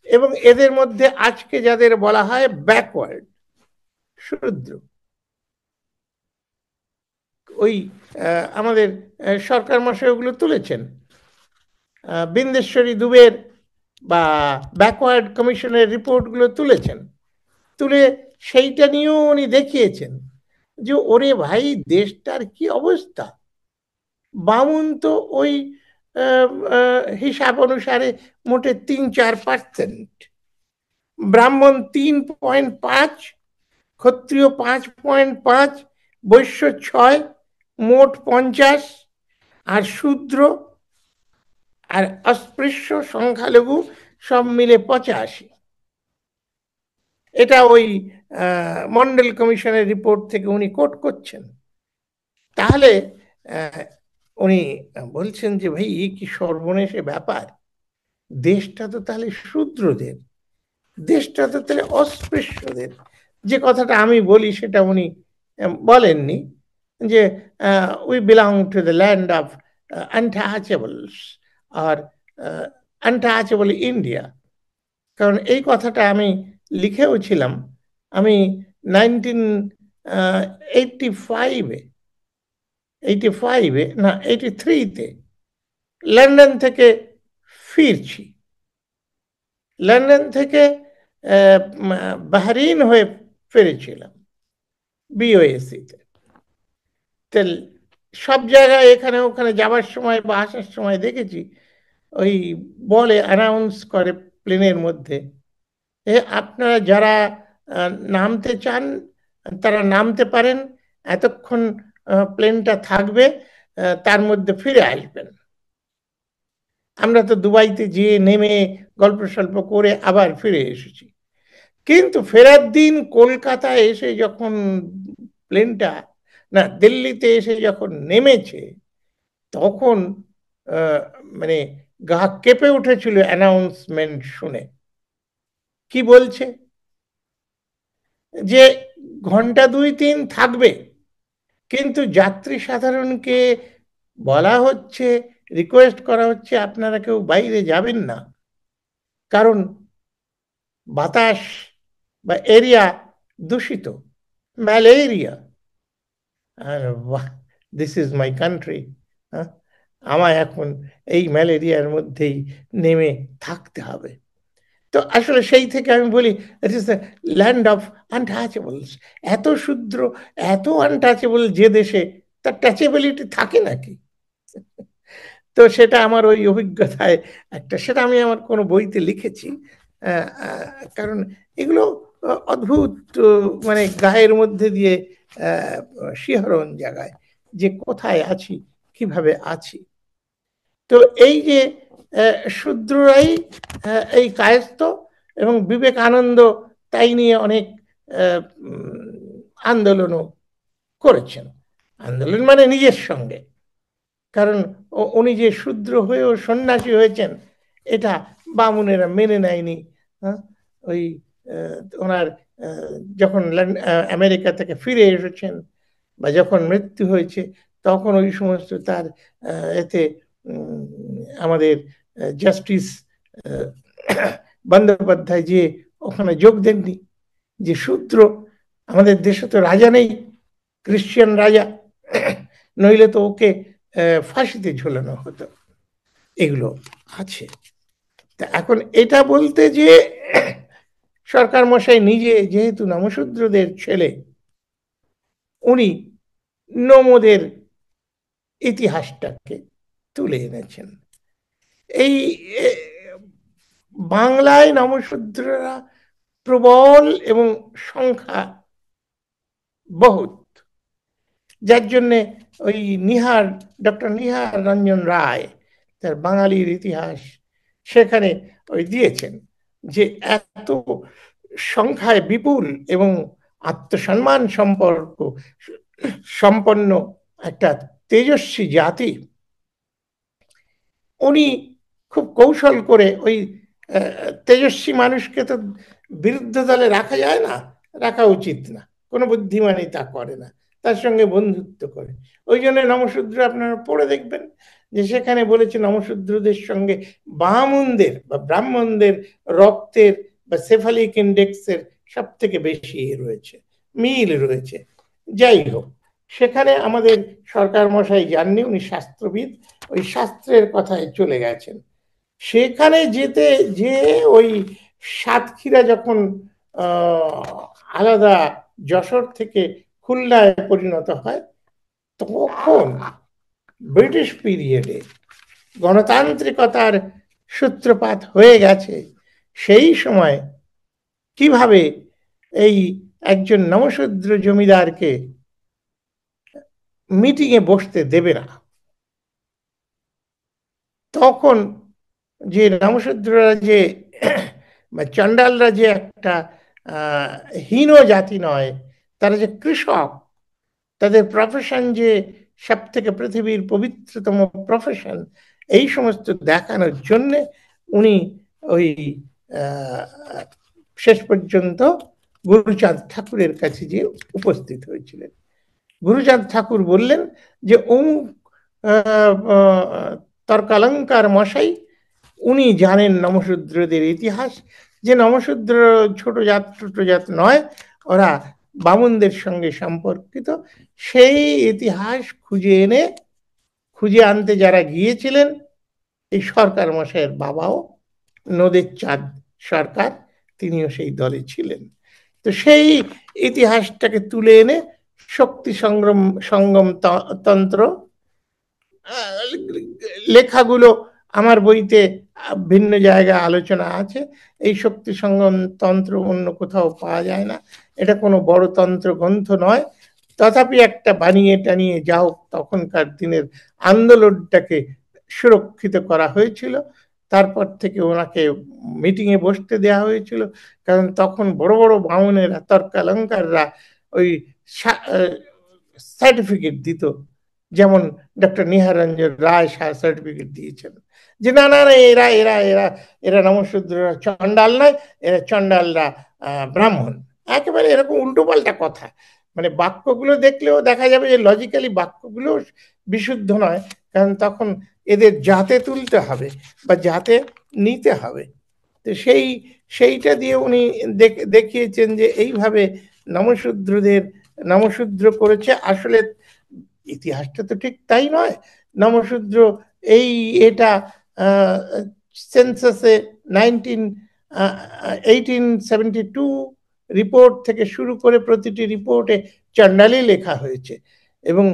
এবং এদের মধ্যে আজকে যাদের বলা হয় ব্যাকওয়ার্ড শূদ্র, ওই আমাদের সরকার মশাই ওগুলো তুলেছেন। বিন্দেশ্বরী দুবের বা ব্যাকওয়ার্ড কমিশনের রিপোর্টগুলো তুলেছেন, তুলে সেইটা নিয়েও উনি দেখিয়েছেন যে ওরে ভাই দেশটার কি অবস্থা। বামুন তো ওই হিসাব অনুসারে মোটে 3-4%, ব্রাহ্মণ 3.5, ক্ষত্রিয় 5.5, বৈশ্য 6, মোট 50, আর শূদ্র আর অস্পৃশ্য সংখ্যালঘু সব মিলে 85। এটা ওই মন্ডল কমিশনের রিপোর্ট থেকে উনি কোট করছেন। তাহলে উনি বলছেন যে ভাই এই কি সর্বনেশে ব্যাপার, দেশটা তো তাহলে শূদ্রদের, দেশটা তো তাহলে অস্পৃশ্যদের। যে কথাটা আমি বলি সেটা উনি বলেননি, যে we belong to the land of untouchables আর আনটাচেবল ইন্ডিয়া। কারণ এই কথাটা আমি লিখেও ছিলাম। আমি 1985-এ, 85-এ না 83-তে লন্ডন থেকে ফিরছি। লন্ডন থেকে বাহরিন হয়ে ফিরেছিলাম বিওএসিতে। তো সব জায়গায় এখানে ওখানে যাবার সময় বা আসার সময় দেখেছি ওই বলে, অ্যানাউন্স করে প্লেনের মধ্যে, আপনারা যারা নামতে চান তারা নামতে পারেন, এতক্ষণ প্লেনটা থাকবে, তার মধ্যে ফিরে আসবেন। আমরা তো দুবাইতে যেয়ে নেমে গল্প সল্প করে আবার ফিরে এসেছি, কিন্তু ফেরার দিন কলকাতায় এসে যখন প্লেনটা, না দিল্লিতে এসে যখন নেমেছে, তখন আহ, মানে গা কেঁপে উঠেছিল অ্যানাউন্সমেন্ট শুনে। কি বলছে যে ঘন্টা 2-3 থাকবে, কিন্তু যাত্রী সাধারণকে বলা হচ্ছে, রিকোয়েস্ট করা হচ্ছে আপনারা কেউ বাইরে যাবেন না, কারণ বাতাস বা এরিয়া দূষিত, malaria. This is my country, আমায় এখন এই ম্যালেরিয়ার মধ্যেই নেমে থাকতে হবে। তো আসলে সেই থেকে আমি বলি it is the land of আনটাচেবলস। এত শূদ্র, এত আনটাচেবল যে দেশে, তার টাচেবিলিটি থাকে নাকি? তো সেটা আমার ওই অভিজ্ঞতায় একটা, সেটা আমি আমার কোনো বইতে লিখেছি। কারণ এগুলো অদ্ভুত, মানে গায়ের মধ্যে দিয়ে শিহরণ জাগায় যে কোথায় আছি, কিভাবে আছি। তো এই যে শূদ্ররাই এই কায়স্থ, এবং বিবেকানন্দ তাই নিয়ে অনেক আন্দোলনও করেছেন। আন্দোলন মানে নিজের সঙ্গে, কারণ উনি যে শূদ্র হয়েও সন্ন্যাসী হয়েছেন এটা বামুনেরা মেনে নেয়নি। হ্যাঁ, ওই ওনার যখন আমেরিকা থেকে ফিরে এসেছেন বা যখন মৃত্যু হয়েছে, তখন ওই সমস্ত তার এতে আমাদের জাস্টিস বন্দ্যোপাধ্যায় যে ওখানে যোগ দেননি, যে শূদ্র, আমাদের দেশে তো রাজা নেই, ক্রিশ্চিয়ান রাজা, নইলে তো ওকে ফাঁসিতে ঝোলানো হতো। এগুলো আছে। তা এখন এটা বলতে যে সরকার মশাই নিজে যেহেতু নমশূদ্রদের ছেলে, উনি নমদের ইতিহাসটাকে তুলে এনেছেন। এই বাংলায় নমশূদ্ররা প্রবল এবং সংখ্যা বহুত, যার জন্যে ওই ডক্টর নিহার রঞ্জন রায় তার বাঙালির ইতিহাস সেখানে ওই দিয়েছেন যে এত সংখ্যায় বিপুল এবং আত্মসম্মান সম্পর্ক সম্পন্ন একটা তেজস্বী জাতি, উনি খুব কৌশল করে ওই তেজস্বী মানুষকে তো বিরুদ্ধ দলে রাখা যায় না, রাখা উচিত না, কোনো বুদ্ধিমানই তা করে না, তার সঙ্গে বন্ধুত্ব করে। ওই জন্য নমশূদ্র আপনারা পড়ে দেখবেন যে সেখানে বলেছে নমশূদ্রদের সঙ্গে বামুনদের বা ব্রাহ্মণদের রক্তের বা সেফালিক ইন্ডেক্সের সব থেকে বেশি রয়েছে, মিল রয়েছে। যাই হোক, সেখানে আমাদের সরকার মশাই যাননি, উনি শাস্ত্রবিদ, ওই শাস্ত্রের কথায় চলে গেছেন। সেখানে যেতে যে ওই সাতক্ষীরা যখন আলাদা যশোর থেকে খুলনায় পরিণত হয়, তখন ব্রিটিশ পিরিয়ডে গণতান্ত্রিকতার সূত্রপাত হয়ে গেছে। সেই সময় কিভাবে এই একজন নমশূদ্র জমিদারকে মিটিংয়ে বসতে দেবে না, তখন যে নমশূদ্ররা যে বা চণ্ডালরা যে একটা হীন জাতি নয়, তারা যে কৃষক, তাদের প্রফেশন যে সব থেকে পৃথিবীর পবিত্রতম প্রফেশন, এই সমস্ত দেখানোর জন্য উনি ওই শেষ পর্যন্ত গুরুচাঁদ ঠাকুরের কাছে যে উপস্থিত হয়েছিলেন। গুরুচাঁদ ঠাকুর বললেন যে অমুক তর্কালঙ্কার মশাই, উনি জানেন নমশূদ্রদের ইতিহাস, যে নমশূদ্র ছোট জাত নয়, ওরা বামুনদের সঙ্গে সম্পর্কিত। সেই ইতিহাস খুঁজে আনতে যারা গিয়েছিলেন, এই সরকার মশাইয়ের বাবাও নদের চাঁদ সরকার, তিনিও সেই দলে ছিলেন। তো সেই ইতিহাসটাকে তুলে এনে শক্তি সঙ্গম তন্ত্র লেখাগুলো আমার বইতে ভিন্ন জায়গায় আলোচনা আছে। এই শক্তি সঙ্গম তন্ত্র অন্য কোথাও পাওয়া যায় না, এটা কোনো বড় তন্ত্র গ্রন্থ নয়। তথাপি একটা বানিয়ে টানিয়ে যাও, তখনকার দিনের আন্দোলনটাকে সুরক্ষিত করা হয়েছিল। তারপর থেকে ওনাকে মিটিংয়ে বসতে দেওয়া হয়েছিল, কারণ তখন বড় বড় বামুনেরা তর্কালঙ্কাররা ওই সার্টিফিকেট দিত, যেমন ডক্টর নিহারঞ্জন রায় সার্টিফিকেট দিয়েছেন যে না না না, এরা এরা এরা এরা নমশূদ্ররা চণ্ডাল নয়, এরা চণ্ডালরা ব্রাহ্মণ। একেবারে এরকম উল্টো পাল্টা কথা, মানে বাক্যগুলো দেখলেও দেখা যাবে যে লজিক্যালি বাক্যগুলো বিশুদ্ধ নয়, কারণ তখন এদের জাতে তুলতে হবে বা জাতে নিতে হবে। তো সেইটা দিয়ে উনি দেখিয়েছেন যে এইভাবে নমশূদ্রদের নমশূদ্র করেছে। আসলে ইতিহাসটা তো ঠিক তাই নয়। নমশূদ্র এটা সেন্সাসে 1872 রিপোর্ট থেকে শুরু করে প্রতিটি রিপোর্টে চণ্ডালই লেখা হয়েছে, এবং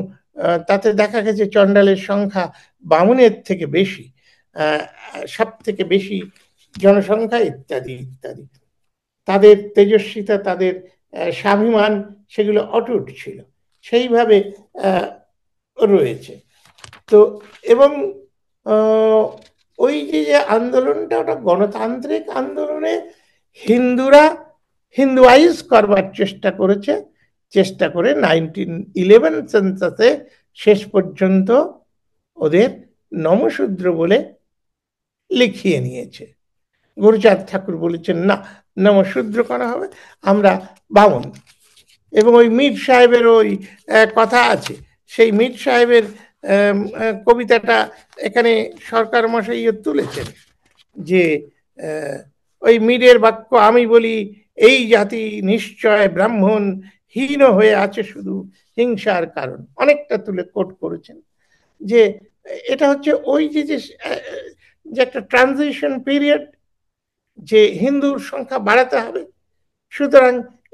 তাতে দেখা গেছে চণ্ডালের সংখ্যা বামুনের থেকে বেশি, সব থেকে বেশি জনসংখ্যা, ইত্যাদি ইত্যাদি। তাদের তেজস্বিতা, তাদের স্বাভিমান, সেগুলো অটুট ছিল, সেইভাবে রয়েছে। তো এবং ওই যে আন্দোলনটা, ওটা গণতান্ত্রিক আন্দোলনে হিন্দুরা হিন্দুয়াইজ করবার চেষ্টা করে 1911 সেন্সাসে শেষ পর্যন্ত ওদের নমশূদ্র বলে লিখিয়ে নিয়েছে। গুরুচাঁদ ঠাকুর বলেছেন না, নমশূদ্র করা হবে, আমরা বামুন। এবং ওই মীর সাহেবের ওই কথা আছে, সেই মীর সাহেবের কবিতাটা এখানে সরকার মশাই তুলেছেন, যে ওই মীরের বাক্য, আমি বলি এই জাতি নিশ্চয় ব্রাহ্মণ, হীন হয়ে আছে শুধু হিংসার কারণ, অনেকটা তুলে কোট করেছেন। যে এটা হচ্ছে ওই যে একটা ট্রানজিশন পিরিয়ড, যে হিন্দুর সংখ্যা বাড়াতে হবে, সুতরাং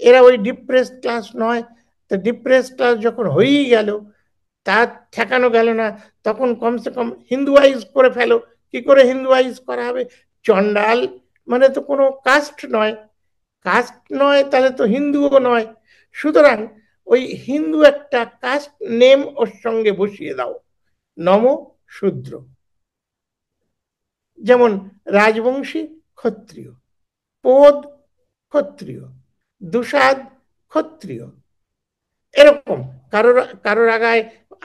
এরা ওই ডিপ্রেসড ক্লাস নয়। তো ডিপ্রেসড ক্লাস যখন হয়েই গেল, তা ঠেকানো গেল না, তখন কমসে কম হিন্দুয়াইজ করে ফেলো। কি করে হিন্দুয়াইজ করা হবে? চণ্ডাল মানে তো কোনো কাস্ট নয়, কাস্ট নয় তাহলে তো হিন্দুও নয়, সুতরাং ওই হিন্দু একটা কাস্ট নেম ওর সঙ্গে বসিয়ে দাও, নম শূদ্র। যেমন রাজবংশী ক্ষত্রিয়, পোদ ক্ষত্রিয়, দুসাদ ক্ষত্রিয়, এরকম কারোর কারোর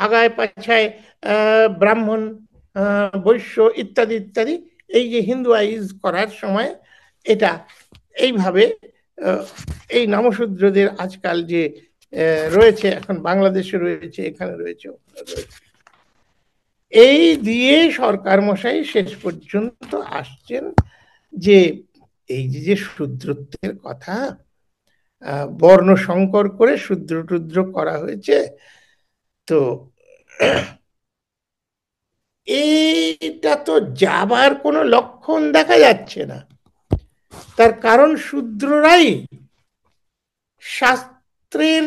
আগায় পাছায় ব্রাহ্মণ, বৈশ্য, ইত্যাদি ইত্যাদি। এই যে হিন্দুয়াইজ করার সময় এটা এইভাবে এই নমশূদ্রদের আজকাল যে রয়েছে, এখন বাংলাদেশে রয়েছে, এখানে রয়েছে, এই দিয়ে সরকার মশাই শেষ পর্যন্ত আসছেন যে এই যে শূদ্রত্বের কথা, বর্ণ সংকর করে শূদ্র টুদ্র করা হয়েছে, তো এইটা তো যাবার কোনো লক্ষণ দেখা যাচ্ছে না। তার কারণ শূদ্ররাই শাস্ত্রের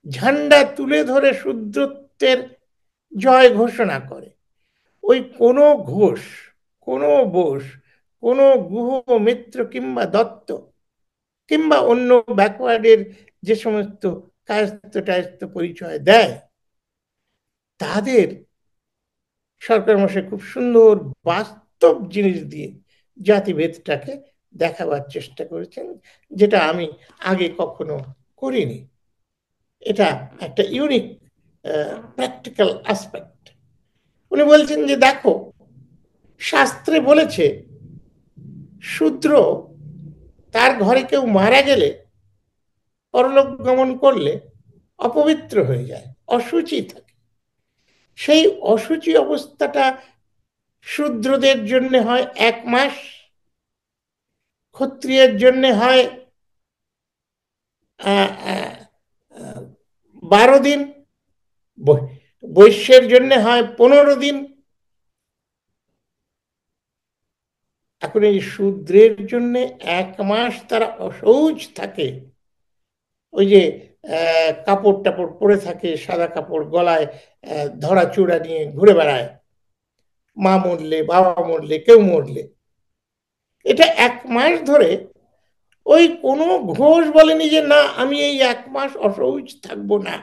ঝান্ডা তুলে ধরে শূদ্রত্বের জয় ঘোষণা করে। ওই কোনো ঘোষ, কোনো বোস, কোনো গুহ, মিত্র কিংবা দত্ত কিংবা অন্য ব্যাকওয়ার্ডের যে সমস্ত কায়স্থ টায়স্থ পরিচয় দেয়, তাদের সরকার মশাই খুব সুন্দর বাস্তব জিনিস দিয়ে জাতিভেদটাকে দেখাবার চেষ্টা করেছেন, যেটা আমি আগে কখনো করিনি। এটা একটা ইউনিক প্র্যাকটিক্যাল অ্যাসপেক্ট। উনি বলছেন যে দেখো, শাস্ত্রে বলেছে শূদ্র তার ঘরে কেউ মারা গেলে, পরলোক গমন করলে অপবিত্র হয়ে যায়, অশুচি থাকে। সেই অশুচি অবস্থাটা শূদ্রদের জন্য হয় 1 মাস, ক্ষত্রিয়ের জন্য হয় 12 দিন, বৈশ্যের জন্য হয় 15 দিন। এখন এই শূদ্রের জন্য 1 মাস তারা অশৌচ থাকে, ওই যে কাপড় টাপড় পরে থাকে, সাদা কাপড়, গলায় ধরা চূড়া নিয়ে ঘুরে বেড়ায়, মা মরলে, বাবা মরলে, কেউ মরলে। এটা 1 মাস ধরে ওই কোনো ঘোষ বলেনি যে না আমি এই 1 মাস অশৌচ থাকবো না।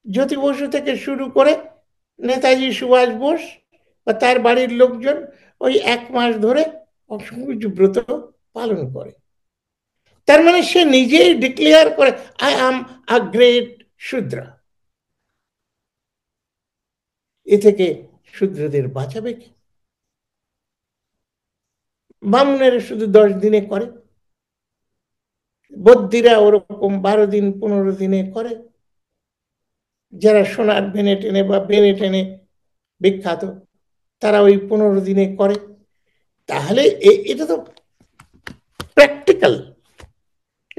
জ্যোতি বসু থেকে শুরু করে নেতাজি সুভাষ বোস বা তার বাড়ির লোকজন ওই 1 মাস ধরে অশৌচ ব্রত পালন করে। তার মানে সে নিজেই ডিক্লেয়ার করে আই অ্যাম আ গ্রেট শূদ্র। এ থেকে শূদ্রদের বাঁচাবে কি? বামুনেরা শুধু 10 দিনে করে, বদ্যিরা ওরকম 12 দিন 15 দিনে করে, যারা সোনার বেনে টেনে বা বেনে টেনে বিখ্যাত, তারা ওই 15 দিনে করে। তাহলে এটা তো প্র্যাকটিক্যাল,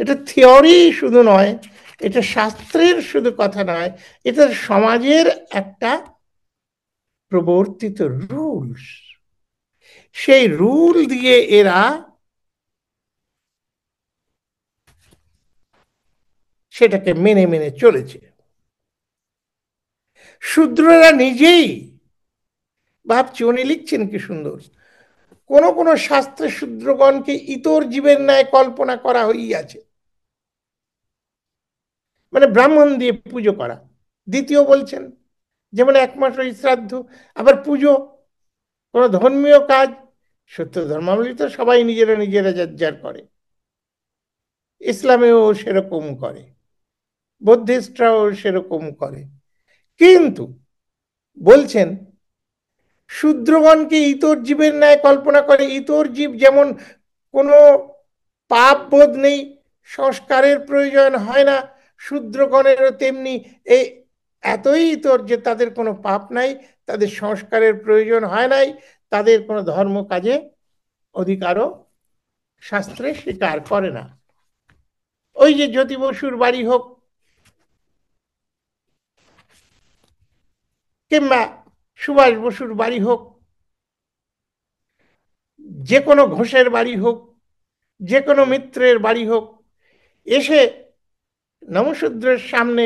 এটা থিওরি শুধু নয়, এটা শাস্ত্রের শুধু কথা নয়, এটা সমাজের একটা প্রবর্তিত রুলস। সেই রুল দিয়ে এরা সেটাকে মেনে মেনে চলেছে। শূদ্ররা নিজেই, ভাবছি উনি লিখছেন কি সুন্দর, কোন কোন শাস্ত্রে শূদ্রগণকে ইতর জীবের ন্যায় কল্পনা করা হইয়াছে, মানে ব্রাহ্মণ দিয়ে পুজো করা। দ্বিতীয় বলছেন যেমন 1 মাস ওই শ্রাদ্ধ, আবার পুজো, কোন ধর্মীয় কাজ, সত্য ধর্মাবলী তো সবাই নিজেরা নিজেরা যার করে, ইসলামেও সেরকম করে, বৌদ্ধিস্টরাও সেরকম করে। কিন্তু বলছেন শূদ্রগণকে ইতর জীবের ন্যায় কল্পনা করে। ইতর জীব যেমন কোনো পাপ বোধ নেই, সংস্কারের প্রয়োজন হয় না, শূদ্রগণেরও তেমনি এই এতই ইতর যে তাদের কোনো পাপ নাই, তাদের সংস্কারের প্রয়োজন হয় নাই, তাদের কোনো ধর্ম কাজে অধিকারও শাস্ত্রে স্বীকার করে না। ওই যে জ্যোতি বসুর বাড়ি হোক কিংবা সুভাষ বসুর বাড়ি হোক, যে কোনো ঘোষের বাড়ি হোক, যে কোনো মিত্রের বাড়ি হোক, এসে নমশূদ্রের সামনে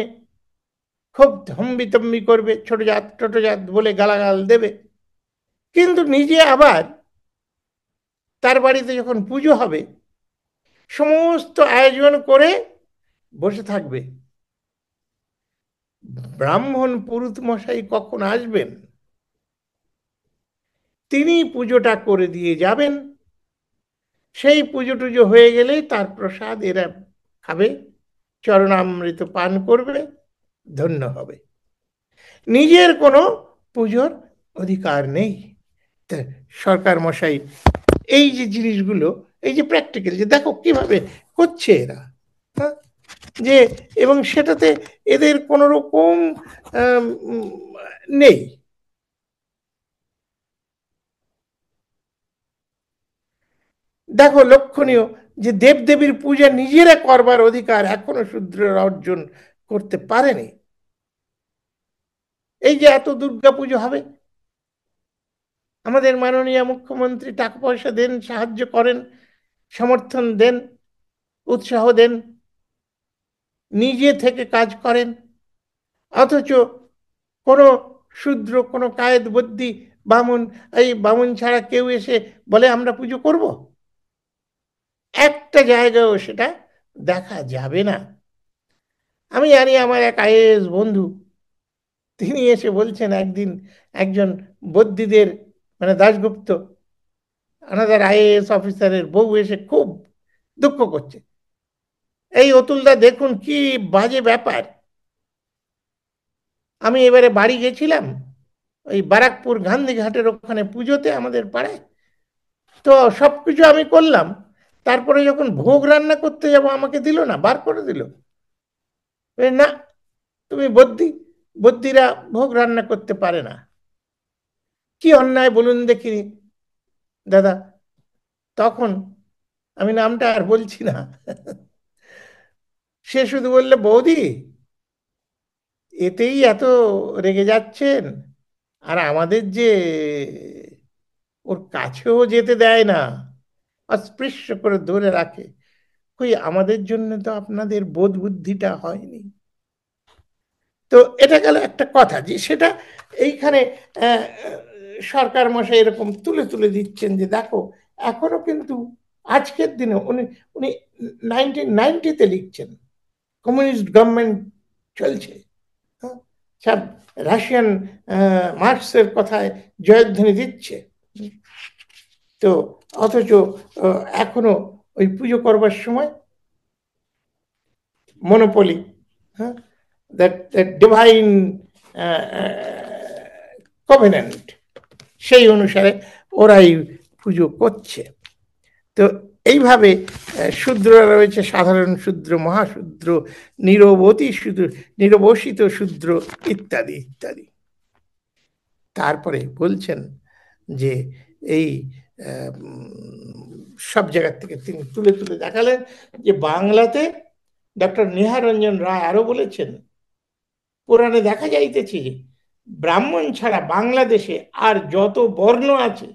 খুব ধম্বিতম্বি করবে, ছোট জাত ছোট জাত বলে গালাগাল দেবে, কিন্তু নিজে আবার তার বাড়িতে যখন পুজো হবে সমস্ত আয়োজন করে বসে থাকবে। ব্রাহ্মণ পুরুত মশাই কখন আসবেন, তিনি পুজোটা করে দিয়ে যাবেন, সেই পুজো টুজো হয়ে গেলেই তার প্রসাদ এরা খাবে, চরণামৃত পান করবে, ধন্য হবে। নিজের কোনো পুজোর অধিকার নেই। সরকার মশাই এই যে জিনিসগুলো, এই যে প্র্যাকটিক্যাল, যে দেখো কিভাবে করছে এরা, হ্যাঁ, যে এবং সেটাতে এদের কোনো রকম নেই। দেখো লক্ষণীয় যে দেবদেবীর পূজা নিজেরা করবার অধিকার এখনো শূদ্ররা অর্জন করতে পারেনি। এই যে এত দুর্গা পুজো হবে, আমাদের মাননীয় মুখ্যমন্ত্রী টাকা পয়সা দেন, সাহায্য করেন, সমর্থন দেন, উৎসাহ দেন, নিজে থেকে কাজ করেন, অথচ কোনো শূদ্র, কোনো কায়েত বদ্যি, বামুন, এই বামুন ছাড়া কেউ এসে বলে আমরা পুজো করব? একটা জায়গায়ও সেটা দেখা যাবে না। আমি জানি আমার এক আইএএস বন্ধু, তিনি এসে বলছেন একদিন একজন বদ্যিদের, মানে দাশগুপ্ত, আনাদার আইএএস অফিসারের বউ এসে খুব দুঃখ করছে, এই অতুলদা দেখুন কি বাজে ব্যাপার। আমি এবারে বাড়ি গেছিলাম ওই বারাকপুর গান্ধীঘাটের ওখানে পুজোতে আমাদের পাড়ায়, তো সবকিছু আমি করলাম, তারপরে যখন ভোগ রান্না করতে যাব আমাকে দিল না, বার করে দিল। না, তুমি বদ্যি, বদ্যিরা ভোগ রান্না করতে পারে না। কি অন্যায় বলুন দেখিনি দাদা। তখন আমি নামটা আর বলছি না, সে শুধু বললে বৌদি এতেই এত রেগে যাচ্ছেন, আর আমাদের যে ওর কাছেও যেতে দেয় না, অস্পৃশ্য করে ধরে রাখে, কই আমাদের জন্য তো আপনাদের বোধ বুদ্ধিটা হয়নি। তো এটা গেল একটা কথা, যে সেটা এইখানে সরকার মশাই এরকম তুলে তুলে দিচ্ছেন যে দেখো এখনো কিন্তু আজকের দিনে উনি উনি 1990-তে লিখছেন, কমিউনিস্ট গভর্নমেন্ট চলছে, হ্যাঁ, সব রাশিয়ান মার্কসের কথায় জয়ধ্বনি দিচ্ছে। তো অথচ এখনো ওই পুজো করবার সময় মনোপলি, হ্যাঁ, দ্যাট ডিভাইন কভেন্যান্ট, সেই অনুসারে ওরাই পুজো করছে। তো এইভাবে শূদ্ররা রয়েছে, সাধারণ শূদ্র, মহাশূদ্র, নিরবতী শূদ্র, নিরবসিত শূদ্র, ইত্যাদি ইত্যাদি। তারপরে বলছেন যে এই সব জায়গার থেকে তিনি তুলে তুলে দেখালেন যে বাংলাতে ডক্টর নিহারঞ্জন রায় আরো বলেছেন, পুরাণে দেখা যাইতেছে যে ব্রাহ্মণ ছাড়া বাংলাদেশে আর যত বর্ণ আছে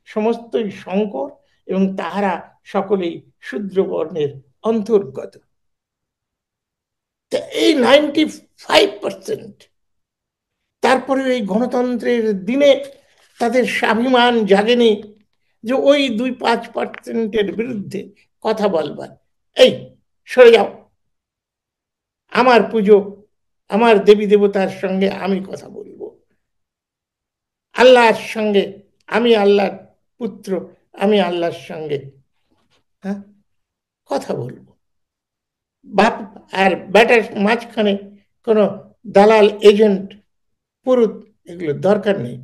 সমস্তই শঙ্কর, এবং তাহারা সকলেই শূদ্র বর্ণের অন্তর্গত। এই 95%, তারপরে এই গণতন্ত্রের দিনে তাদের স্বাভিমান জাগেনি যে ওই 2-5%-এর বিরুদ্ধে কথা বলবার। এই সরে যাও, আমার পুজো, আমার দেবী দেবতার সঙ্গে আমি কথা বলবো, আল্লাহর সঙ্গে, আমি আল্লাহর পুত্র, আমি আল্লাহর সঙ্গে, হ্যাঁ, কথা বলবো। বাপ আর বেটার মাঝখানে কোনো দালাল, এজেন্ট, পুরুত, এগুলো দরকার নেই,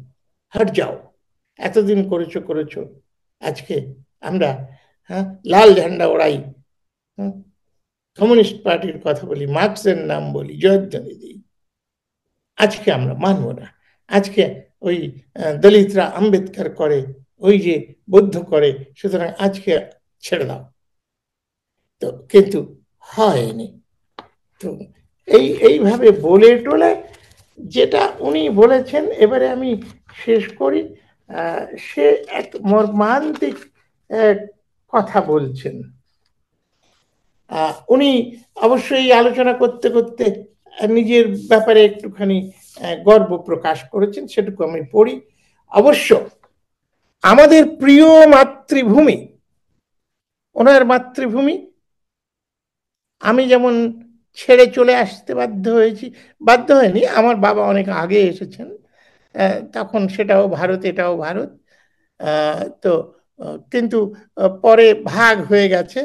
হট যাও, এতদিন করেছো করেছো, আজকে আমরা, হ্যাঁ, লাল ঝান্ডা ওড়াই, হ্যাঁ, কমিউনিস্ট পার্টির কথা বলি, মার্কসের নাম বলি, জয়ধ্বনি দিই, আজকে আমরা মানব না। আজকে ওই দলিতরা আম্বেদকর করে, ওই যে বৌদ্ধ করে, সুতরাং আজকে ছেড়ে দাও। তো কিন্তু হয়নি। তো এইভাবে বলে টোলে যেটা উনি বলেছেন, এবারে আমি শেষ করি। সে এক মর্মান্তিক কথা বলছেন। উনি অবশ্যই আলোচনা করতে করতে নিজের ব্যাপারে একটুখানি গর্ব প্রকাশ করেছেন, সেটুকু আমি পড়ি। অবশ্য আমাদের প্রিয় মাতৃভূমি, ওনার মাতৃভূমি, আমি যেমন ছেড়ে চলে আসতে বাধ্য হয়েছি, বাধ্য হয়নি, আমার বাবা অনেক আগে এসেছেন, তখন সেটাও ভারত, এটাও ভারত। তো কিন্তু পরে ভাগ হয়ে গেছে,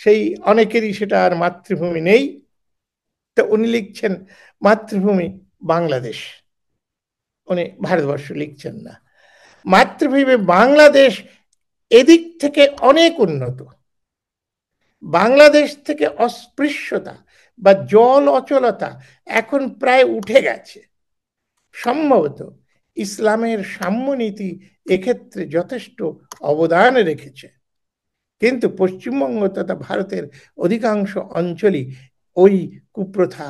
সেই অনেকেরই সেটা আর মাতৃভূমি নেই। তো উনি লিখছেন মাতৃভূমি বাংলাদেশ, উনি ভারতবর্ষ লিখছেন না। মাতৃভূমি বাংলাদেশ এদিক থেকে অনেক উন্নত, বাংলাদেশ থেকে অস্পৃশ্যতা, বা জল অচলতা এখন প্রায় উঠে গেছে। সম্ভবত ইসলামের সাম্যনীতি এক্ষেত্রে যথেষ্ট অবদান রেখেছে, কিন্তু পশ্চিমবঙ্গ তথা ভারতের অধিকাংশ অঞ্চলই ওই কুপ্রথা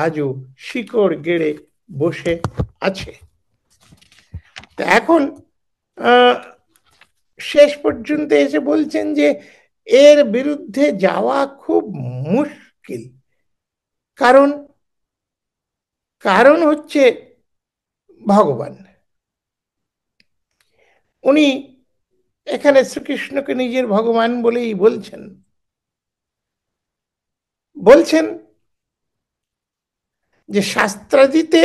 আজও শিকড় গেড়ে বসে আছে। এখন শেষ পর্যন্ত এসে বলছেন যে এর বিরুদ্ধে যাওয়া খুব মুশকিল। কারণ কারণ হচ্ছে ভগবান। উনি এখানে শ্রীকৃষ্ণকে নিজের ভগবান বলেই বলছেন বলছেন যে শাস্ত্রাদিতে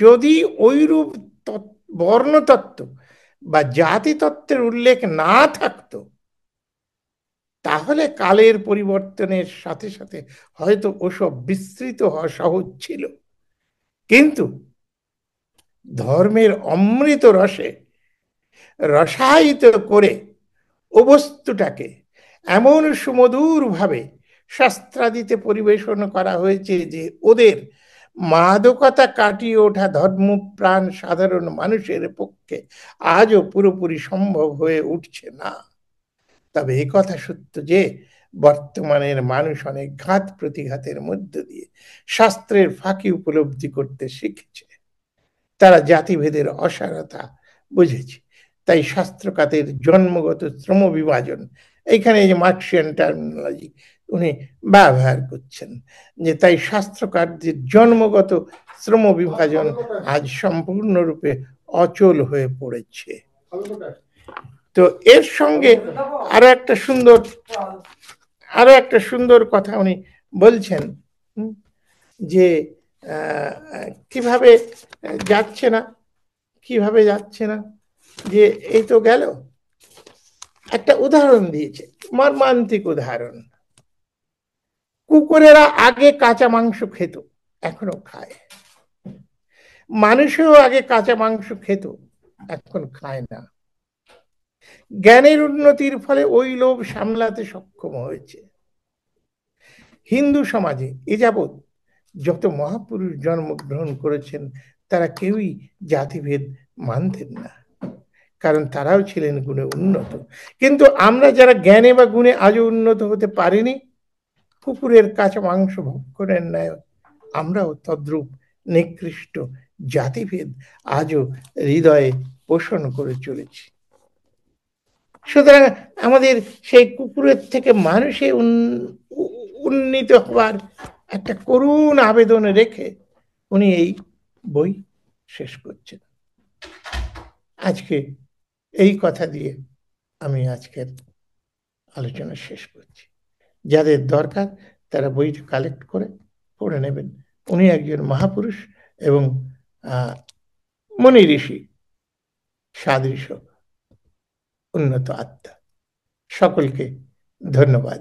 যদি ওইরূপ বর্ণতত্ত্ব বা জাতি তত্ত্বের উল্লেখ না থাকতো, তাহলে কালের পরিবর্তনের সাথে সাথে হয়তো ওসব বিস্তৃত হওয়া সহজ ছিল। কিন্তু ধর্মের অমৃত রসে রসায়িত করে ও বস্তুটাকে এমন সুমধুর ভাবে শাস্ত্রাদিতে পরিবেশন করা হয়েছে যে ওদের মাদকতা কাটিয়ে ওঠা ধর্মপ্রাণ সাধারণ মানুষের পক্ষে আজও পুরোপুরি সম্ভব হয়ে উঠছে না। তবে এ কথা সত্য যে বর্তমানের মানুষ অনেক ঘাত প্রতিঘাতের মধ্য দিয়ে শাস্ত্রের ফাঁকি উপলব্ধি করতে শিখেছে। তারা জাতিভেদের অসারতা বুঝেছে। তাই শাস্ত্রকাতের জন্মগত শ্রম বিভাজন, এইখানে যে মার্কসিয়ান টার্মিনোলজি উনি ব্যবহার করছেন, যে তাই শাস্ত্রকারদের জন্মগত শ্রম বিভাজন আজ সম্পূর্ণরূপে অচল হয়ে পড়েছে। তো এর সঙ্গে আরো একটা সুন্দর কথা উনি বলছেন যে কিভাবে যাচ্ছে না যে এই তো গেল। একটা উদাহরণ দিয়েছে, মর্মান্তিক উদাহরণ। কুকুরেরা আগে কাঁচা মাংস খেত, এখনো খায়। মানুষও আগে কাঁচা মাংস খেত, এখন খায় না। জ্ঞানের উন্নতির ফলে ওই লোভ সামলাতে সক্ষম হয়েছে। হিন্দু সমাজে এ যাবৎ যত মহাপুরুষ জন্মগ্রহণ করেছেন তারা কেউই জাতিভেদ মানতেন না, কারণ তারাও ছিলেন গুণে উন্নত। কিন্তু আমরা যারা জ্ঞানে বা গুণে আজও উন্নত হতে পারিনি, কুকুরের কাঁচা মাংস ভক্ষণের ন্যায় আমরাও তদ্রূপ নিকৃষ্ট জাতিভেদ আজও হৃদয়ে পোষণ করে চলেছি। সুতরাং আমাদের সেই কুকুরের থেকে মানুষে উন্নীত হওয়ার একটা করুণ আবেদন রেখে উনি এই বই শেষ করছেন। আজকে এই কথা দিয়ে আমি আজকের আলোচনা শেষ করছি। যাদের দরকার তারা বইটা কালেক্ট করে পড়ে নেবেন। উনি একজন মহাপুরুষ এবং মুনি ঋষি সাদৃশ্য উন্নত আত্মা। সকলকে ধন্যবাদ।